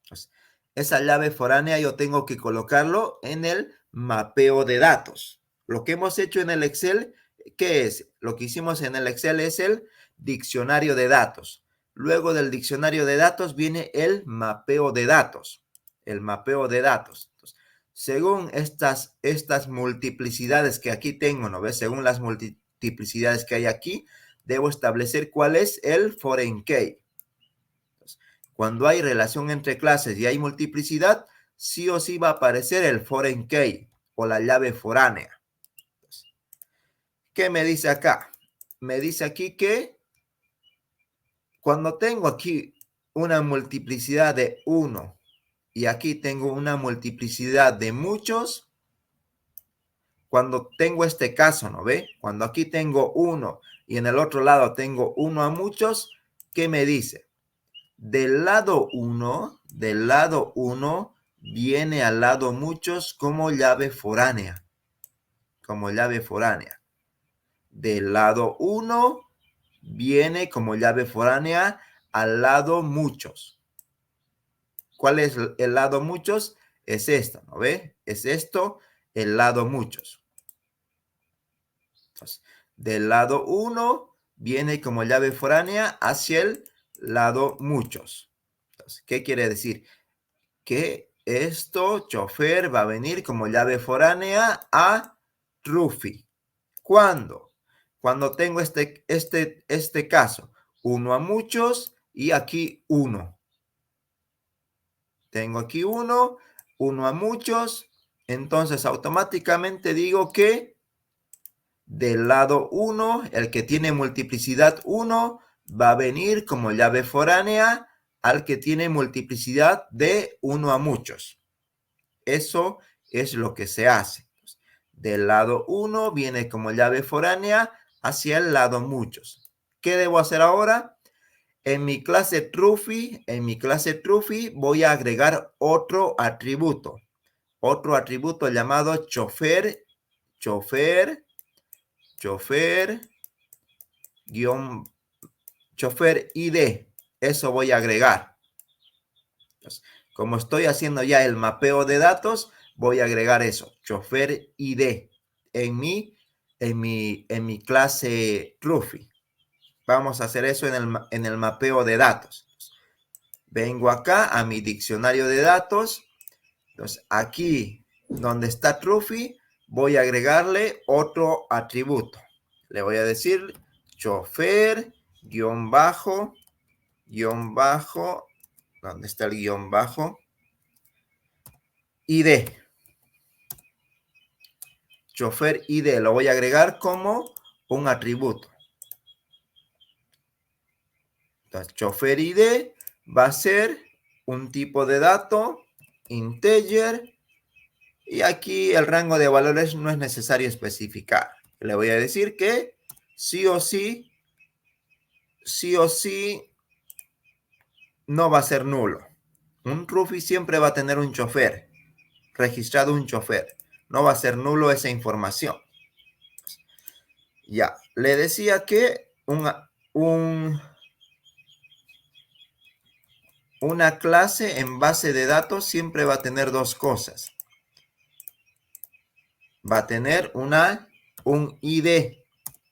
Entonces, esa llave foránea yo tengo que colocarlo en el mapeo de datos. Lo que hemos hecho en el Excel, ¿qué es? Lo que hicimos en el Excel es el diccionario de datos. Luego del diccionario de datos viene el mapeo de datos. Entonces, según estas multiplicidades que aquí tengo, ¿no ves? Según las multiplicidades que hay aquí, debo establecer cuál es el foreign key. Cuando hay relación entre clases y hay multiplicidad, sí o sí va a aparecer el foreign key o la llave foránea. ¿Qué me dice acá? Me dice aquí que cuando tengo aquí una multiplicidad de 1 y aquí tengo una multiplicidad de muchos, cuando tengo este caso, ¿no ve? Cuando aquí tengo 1 y en el otro lado tengo 1 a muchos, ¿qué me dice? Del lado 1 viene al lado muchos como llave foránea. Del lado 1 viene como llave foránea al lado muchos. ¿Cuál es el lado muchos? Es esto, ¿no ve? Es esto, el lado muchos. Entonces, del lado 1 viene como llave foránea hacia el lado muchos. Entonces, ¿qué quiere decir? Que esto, chofer, va a venir como llave foránea a Trufi. ¿Cuándo? Cuando tengo este caso. 1 a muchos y aquí 1. Tengo aquí 1, 1 a muchos. Entonces automáticamente digo que del lado 1, el que tiene multiplicidad 1 va a venir como llave foránea al que tiene multiplicidad de 1 a muchos. Eso es lo que se hace. Del lado 1 viene como llave foránea hacia el lado muchos. ¿Qué debo hacer ahora? En mi clase Trufi voy a agregar otro atributo llamado chofer ID. Eso voy a agregar. Entonces, como estoy haciendo ya el mapeo de datos, voy a agregar eso, chofer ID, en mi clase Trufi. Vamos a hacer eso en el mapeo de datos. Vengo acá a mi diccionario de datos. Entonces, aquí donde está Trufi, voy a agregarle otro atributo. Le voy a decir chofer, guión bajo, ¿dónde está el guión bajo? ID. Chofer ID lo voy a agregar como un atributo. Entonces, chofer ID va a ser un tipo de dato, integer, y aquí el rango de valores no es necesario especificar. Le voy a decir que sí o sí no va a ser nulo. Un Trufi siempre va a tener un chofer, registrado un chofer. No va a ser nulo esa información. Ya, le decía que una clase en base de datos siempre va a tener dos cosas. Va a tener un ID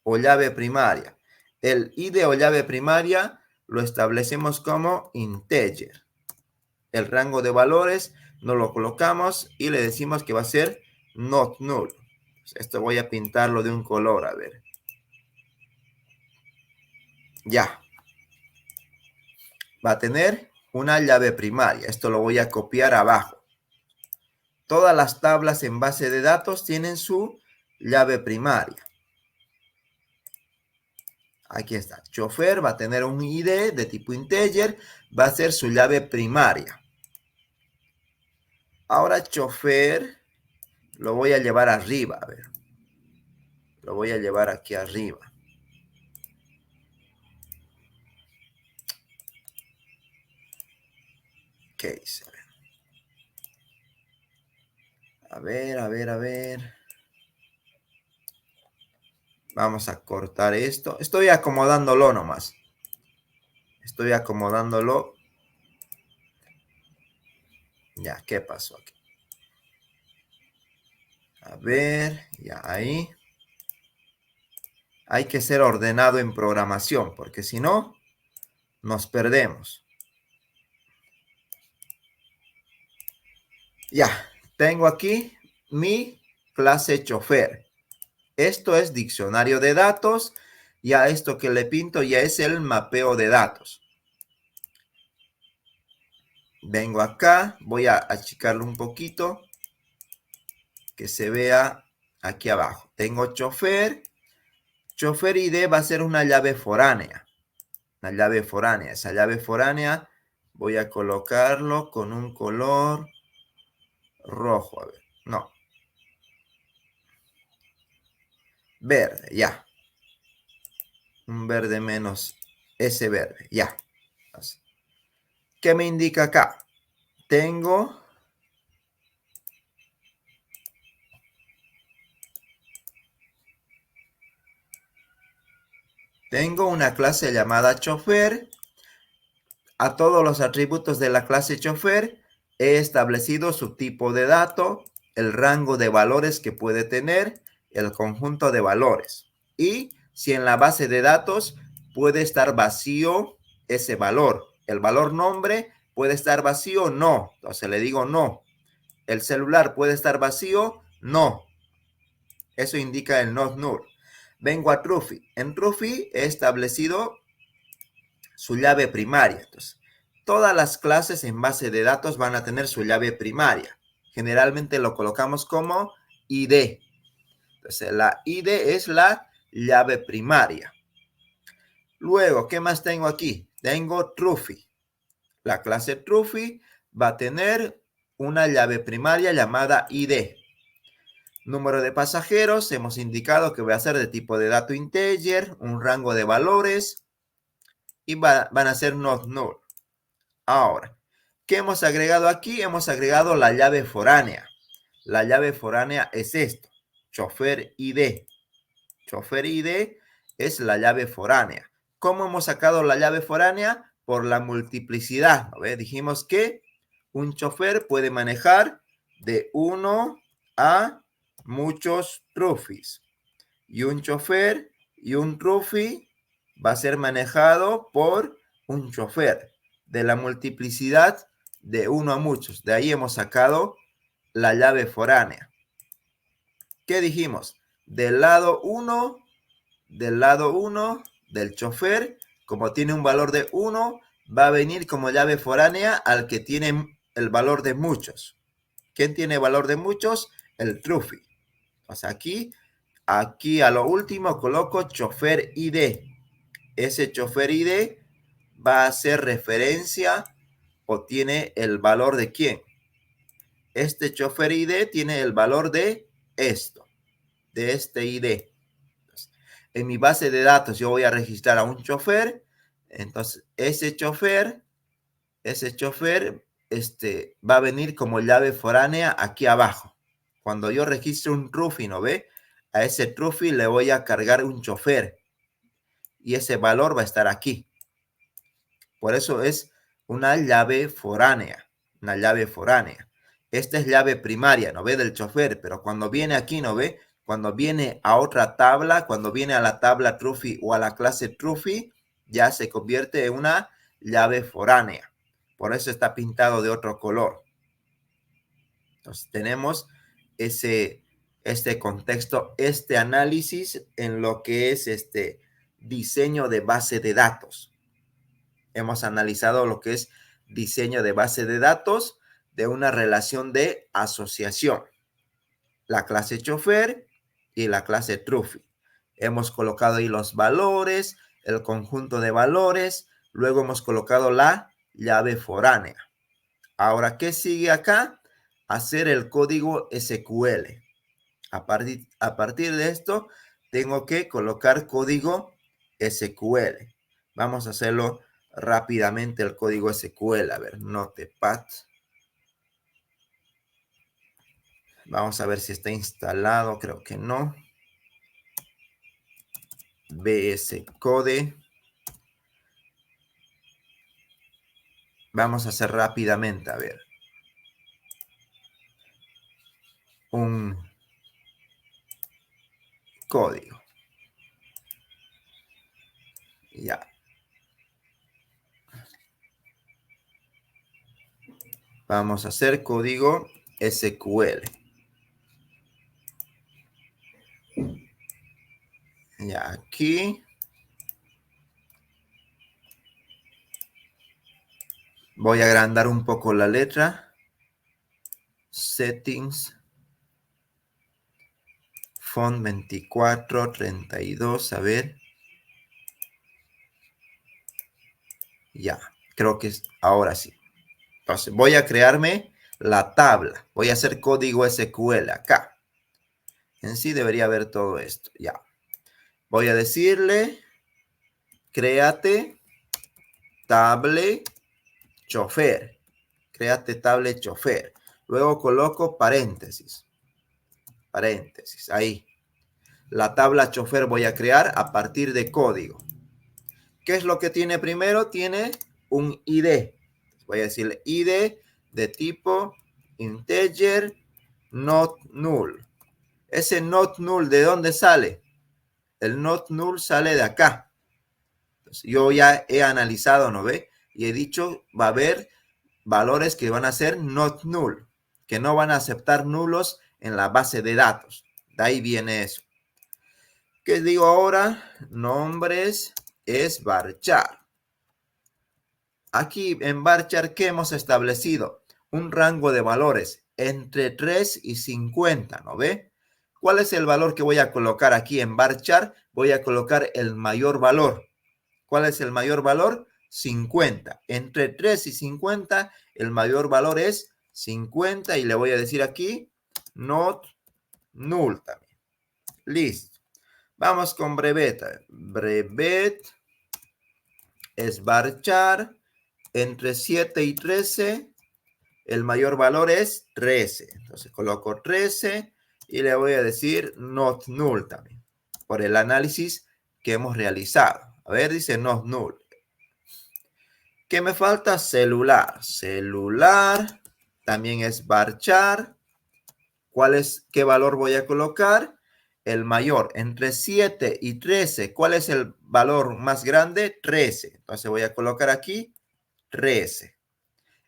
o llave primaria. El ID o llave primaria lo establecemos como integer. El rango de valores nos lo colocamos y le decimos que va a ser not null. Esto voy a pintarlo de un color, a ver. Ya. Va a tener una llave primaria. Esto lo voy a copiar abajo. Todas las tablas en base de datos tienen su llave primaria. Aquí está. Chofer va a tener un ID de tipo integer. Va a ser su llave primaria. Ahora chofer lo voy a llevar arriba. A ver. Lo voy a llevar aquí arriba. ¿Qué hice? A ver. Vamos a cortar esto. Estoy acomodándolo nomás. Estoy acomodándolo. Ya, ¿qué pasó aquí? A ver, ya ahí. Hay que ser ordenado en programación, porque si no, nos perdemos. Ya, tengo aquí mi clase chofer. Esto es diccionario de datos. Ya esto que le pinto ya es el mapeo de datos. Vengo acá, voy a achicarlo un poquito, que se vea aquí abajo. Tengo chofer. Chofer ID va a ser una llave foránea. Una llave foránea. Esa llave foránea voy a colocarlo con un color rojo. A ver, no. Verde, ya. Un verde menos ese verde, ya. Así. ¿Qué me indica acá? Tengo una clase llamada chofer. A todos los atributos de la clase chofer he establecido su tipo de dato, el rango de valores que puede tener, el conjunto de valores. Y si en la base de datos puede estar vacío ese valor. El valor nombre puede estar vacío, no. Entonces le digo no. El celular puede estar vacío, no. Eso indica el not null. Vengo a Truffy. En Truffy he establecido su llave primaria. Entonces, todas las clases en base de datos van a tener su llave primaria. Generalmente lo colocamos como ID. Entonces, la ID es la llave primaria. Luego, ¿qué más tengo aquí? Tengo Truffy. La clase Truffy va a tener una llave primaria llamada ID. Número de pasajeros, hemos indicado que va a ser de tipo de dato integer, un rango de valores y van a ser not null. Ahora, ¿qué hemos agregado aquí? Hemos agregado la llave foránea. La llave foránea es esto, chofer ID. Chofer ID es la llave foránea. ¿Cómo hemos sacado la llave foránea? Por la multiplicidad, ¿no ve? Dijimos que un chofer puede manejar de 1 a muchos Truffys. Y un chofer y un Truffy va a ser manejado por un chofer. De la multiplicidad de 1 a muchos. De ahí hemos sacado la llave foránea. ¿Qué dijimos? Del lado 1 del chofer, como tiene un valor de 1, va a venir como llave foránea al que tiene el valor de muchos. ¿Quién tiene valor de muchos? El Truffy. O sea, aquí a lo último coloco chofer ID. Ese chofer ID va a hacer referencia o tiene el valor de quién. Este chofer ID tiene el valor de esto, de este ID. En mi base de datos yo voy a registrar a un chofer. Entonces, ese chofer va a venir como llave foránea aquí abajo. Cuando yo registro un Truffy, ¿no ve? A ese Truffy le voy a cargar un chofer. Y ese valor va a estar aquí. Por eso es una llave foránea. Una llave foránea. Esta es llave primaria, ¿no ve? Del chofer. Pero cuando viene aquí, ¿no ve? Cuando viene a otra tabla, cuando viene a la tabla Truffy o a la clase Truffy, ya se convierte en una llave foránea. Por eso está pintado de otro color. Entonces tenemos este contexto, este análisis en lo que es este diseño de base de datos. Hemos analizado lo que es diseño de base de datos de una relación de asociación. La clase chofer y la clase Truffy. Hemos colocado ahí los valores, el conjunto de valores. Luego hemos colocado la llave foránea. Ahora, ¿qué sigue acá? Hacer el código SQL. A partir de esto, tengo que colocar código SQL. Vamos a hacerlo rápidamente el código SQL. A ver, Notepad. Vamos a ver si está instalado. Creo que no. VS Code. Vamos a hacer rápidamente. A ver. Un código. Ya. Vamos a hacer código SQL. Ya aquí. Voy a agrandar un poco la letra. Settings. Font 24, 32. A ver. Ya. Creo que ahora sí. Entonces voy a crearme la tabla. Voy a hacer código SQL acá. En sí debería haber todo esto. Ya. Voy a decirle, créate table chofer. Créate table chofer. Luego coloco paréntesis. Paréntesis. Ahí. La tabla chofer voy a crear a partir de código. ¿Qué es lo que tiene primero? Tiene un ID. Voy a decirle ID de tipo integer not null. Ese not null, ¿de dónde sale? El not null sale de acá. Entonces, yo ya he analizado, ¿no ve? Y he dicho, va a haber valores que van a ser not null, que no van a aceptar nulos en la base de datos. De ahí viene eso. ¿Qué digo ahora? Nombres es varchar. Aquí en varchar, ¿qué hemos establecido? Un rango de valores entre 3 y 50, ¿no ve? ¿Cuál es el valor que voy a colocar aquí en varchar? Voy a colocar el mayor valor. ¿Cuál es el mayor valor? 50. Entre 3 y 50, el mayor valor es 50 y le voy a decir aquí, not null también. Listo. Vamos con brevet. Brevet es varchar entre 7 y 13. El mayor valor es 13. Entonces coloco 13 y le voy a decir not null también. Por el análisis que hemos realizado. A ver, dice not null. ¿Qué me falta? Celular. Celular también es varchar. ¿Qué valor voy a colocar? El mayor, entre 7 y 13. ¿Cuál es el valor más grande? 13. Entonces voy a colocar aquí 13.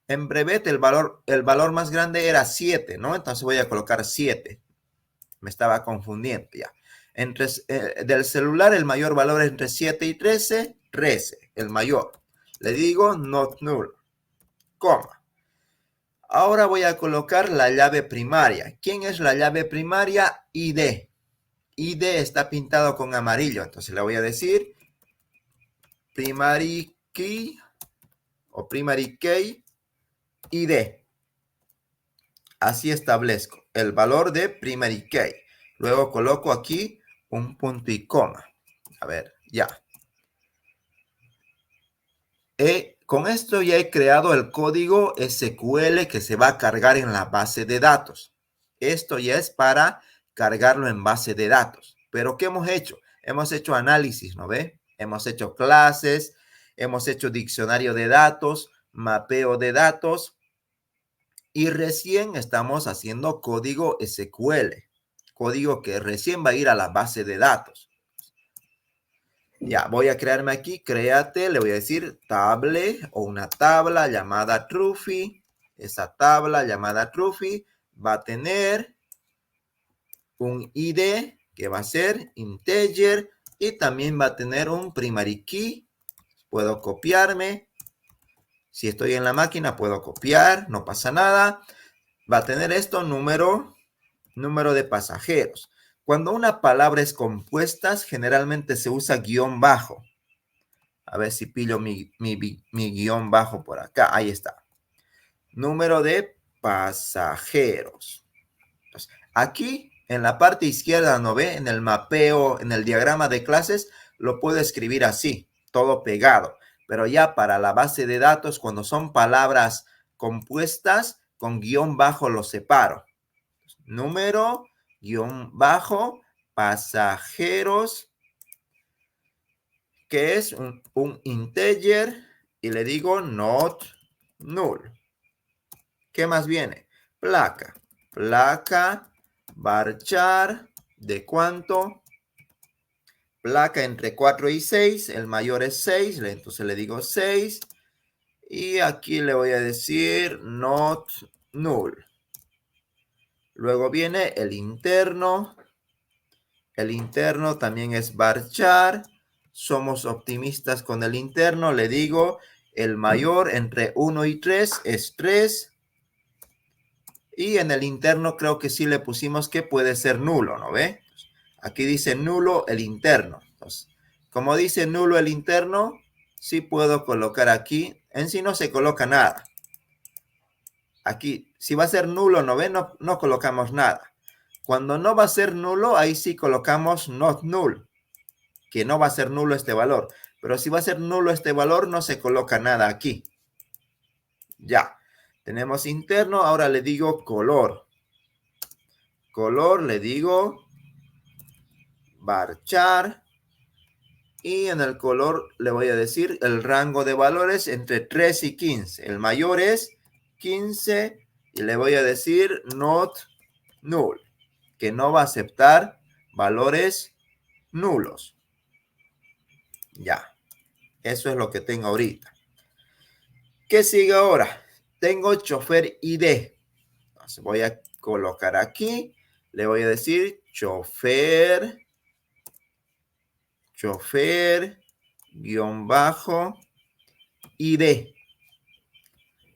En brevet el valor más grande era 7, ¿no? Entonces voy a colocar 7. Me estaba confundiendo ya. Del celular el mayor valor entre 7 y 13, 13, el mayor. Le digo not null, coma. Ahora voy a colocar la llave primaria. ¿Quién es la llave primaria? ID. ID está pintado con amarillo. Entonces le voy a decir primary key o primary key ID. Así establezco el valor de primary key. Luego coloco aquí un punto y coma. A ver, ya. Con esto ya he creado el código SQL que se va a cargar en la base de datos. Esto ya es para cargarlo en base de datos. Pero ¿qué hemos hecho? Hemos hecho análisis, ¿no ve? Hemos hecho clases, hemos hecho diccionario de datos, mapeo de datos y recién estamos haciendo código SQL. Código que recién va a ir a la base de datos. Ya, voy a crearme aquí, créate, le voy a decir table o una tabla llamada Truffy. Esa tabla llamada Truffy va a tener un ID que va a ser integer y también va a tener un primary key. Puedo copiarme. Si estoy en la máquina puedo copiar, no pasa nada. Va a tener esto número de pasajeros. Cuando una palabra es compuesta, generalmente se usa guión bajo. A ver si pillo mi guión bajo por acá. Ahí está. Número de pasajeros. Entonces, aquí en la parte izquierda, ¿no ve? En el mapeo, en el diagrama de clases, lo puedo escribir así, todo pegado. Pero ya para la base de datos, cuando son palabras compuestas, con guión bajo lo separo. Número, guión bajo, pasajeros, que es un integer, y le digo not null. ¿Qué más viene? Placa. Placa, varchar, ¿de cuánto? Placa entre 4 y 6, el mayor es 6, entonces le digo 6. Y aquí le voy a decir not null. Luego viene el interno. El interno también es varchar. Somos optimistas con el interno. Le digo, el mayor entre 1 y 3 es 3. Y en el interno creo que sí le pusimos que puede ser nulo, ¿no ve? Aquí dice nulo el interno. Entonces, como dice nulo el interno, sí puedo colocar aquí. En sí no se coloca nada. Aquí, si va a ser nulo, ¿no ve? No colocamos nada. Cuando no va a ser nulo, ahí sí colocamos not null, que no va a ser nulo este valor. Pero si va a ser nulo este valor, no se coloca nada aquí. Ya, tenemos interno, ahora le digo color. Color, le digo varchar. Y en el color le voy a decir el rango de valores entre 3 y 15. El mayor es 15 y le voy a decir not null, que no va a aceptar valores nulos. Ya, eso es lo que tengo ahorita. ¿Qué sigue ahora? Tengo chofer ID. Entonces voy a colocar aquí Le voy a decir chofer, guión bajo, ID.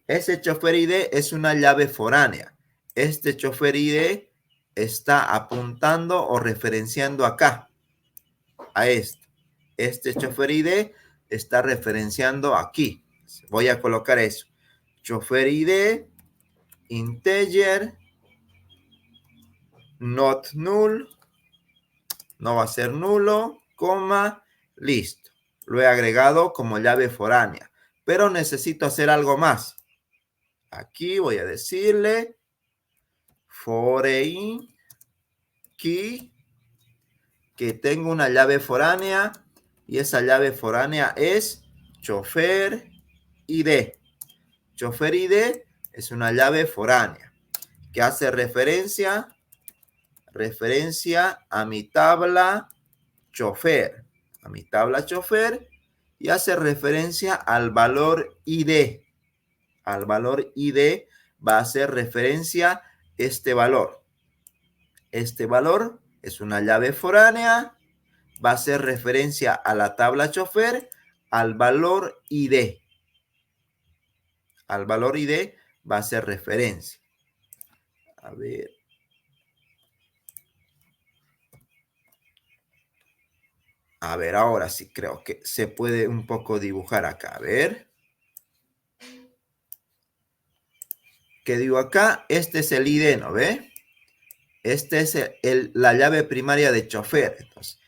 Ese chofer ID es una llave foránea. Este chofer ID está apuntando o referenciando acá, a esto. Este chofer ID está referenciando aquí. Voy a colocar eso. Chofer ID, integer, not null, no va a ser nulo, coma, listo. Lo he agregado como llave foránea, pero necesito hacer algo más. Aquí voy a decirle foreign key, que tengo una llave foránea y esa llave foránea es chofer ID. Chofer ID es una llave foránea que hace referencia a mi tabla chofer, y hace referencia al valor ID. Al valor ID va a hacer referencia este valor. Este valor es una llave foránea, va a hacer referencia a la tabla chofer, al valor ID. Al valor ID va a hacer referencia. A ver. A ver, ahora sí creo que se puede un poco dibujar acá. A ver. ¿Qué digo acá? Este es el ID, ¿no ve? Este es la llave primaria de chofer. Entonces,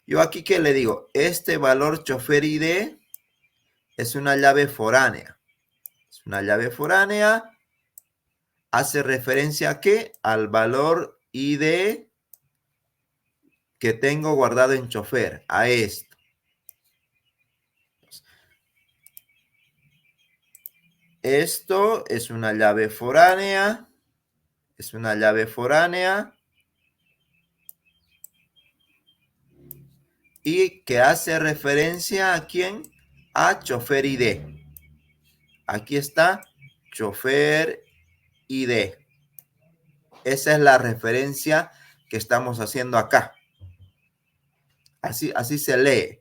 yo aquí, ¿qué le digo? Este valor chofer ID es una llave foránea. Es una llave foránea. Hace referencia a ¿qué? Al valor ID que tengo guardado en chofer. A esto. Esto es una llave foránea. Es una llave foránea. Y que hace referencia a ¿quién? A chofer ID. Aquí está chofer ID. Esa es la referencia que estamos haciendo acá. Así se lee.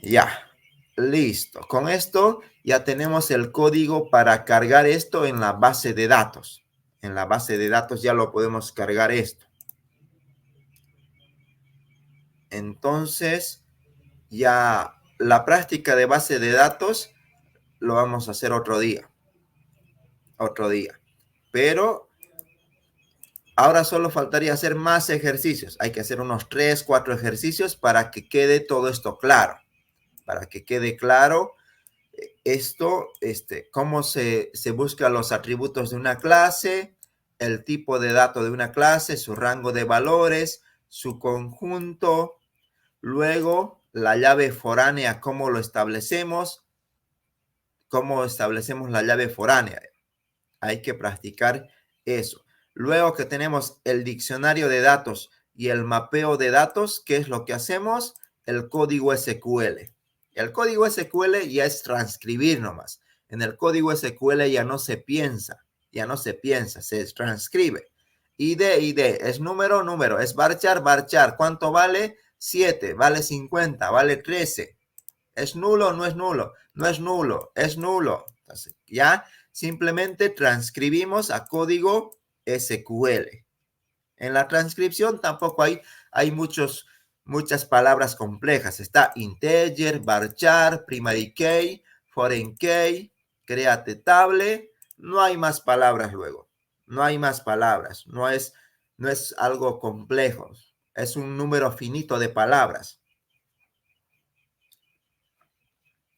Ya, listo. Con esto ya tenemos el código para cargar esto en la base de datos. En la base de datos ya lo podemos cargar esto. Entonces, ya la práctica de base de datos lo vamos a hacer otro día. Otro día. Pero ahora solo faltaría hacer más ejercicios. Hay que hacer unos 3, 4 ejercicios para que quede todo esto claro. Para que quede claro esto, cómo se buscan los atributos de una clase, el tipo de dato de una clase, su rango de valores, su conjunto, luego la llave foránea, cómo lo establecemos, la llave foránea. Hay que practicar eso. Luego que tenemos el diccionario de datos y el mapeo de datos, ¿qué es lo que hacemos? El código SQL. El código SQL ya es transcribir nomás. En el código SQL ya no se piensa, se transcribe. ID, es número, es varchar. ¿Cuánto vale? 7, vale 50, vale 13. ¿Es nulo o no es nulo? No es nulo, es nulo. Entonces, ya simplemente transcribimos a código SQL. En la transcripción tampoco hay muchas palabras complejas. Está integer, varchar, primary key, foreign key, create table. No hay más palabras luego. No hay más palabras. No es algo complejo. Es un número finito de palabras.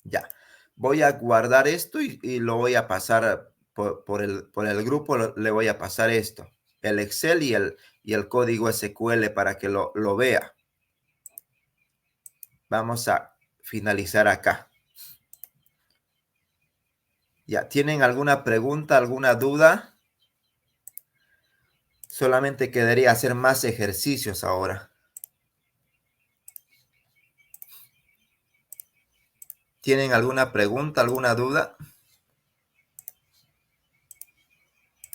Ya. Voy a guardar esto y lo voy a pasar por el grupo. Le voy a pasar esto. El Excel y el código SQL para que lo vea. Vamos a finalizar acá. ¿Ya tienen alguna pregunta, alguna duda? Solamente quedaría hacer más ejercicios ahora. ¿Tienen alguna pregunta, alguna duda?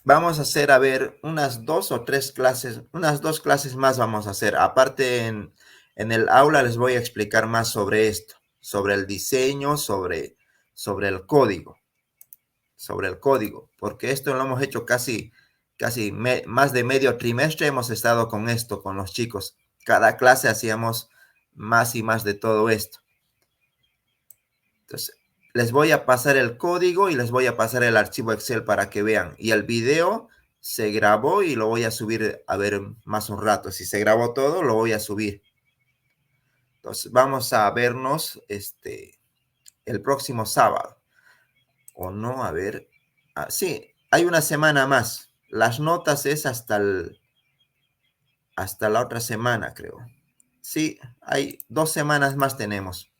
Vamos a hacer, a ver, unas 2 o 3 clases, unas 2 clases más vamos a hacer. Aparte, en el aula les voy a explicar más sobre esto, sobre el diseño, sobre el código, porque esto lo hemos hecho más de medio trimestre hemos estado con esto, con los chicos. Cada clase hacíamos más y más de todo esto. Entonces, les voy a pasar el código y les voy a pasar el archivo Excel para que vean. Y el video se grabó y lo voy a subir a ver más un rato. Si se grabó todo, lo voy a subir. Entonces, vamos a vernos el próximo sábado. O no, a ver. Ah, sí, hay una semana más. Las notas es hasta la otra semana, creo. Sí, hay 2 semanas más tenemos.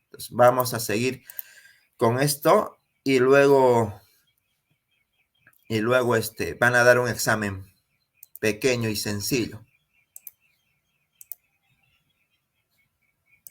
Entonces, vamos a seguir con esto y luego van a dar un examen pequeño y sencillo.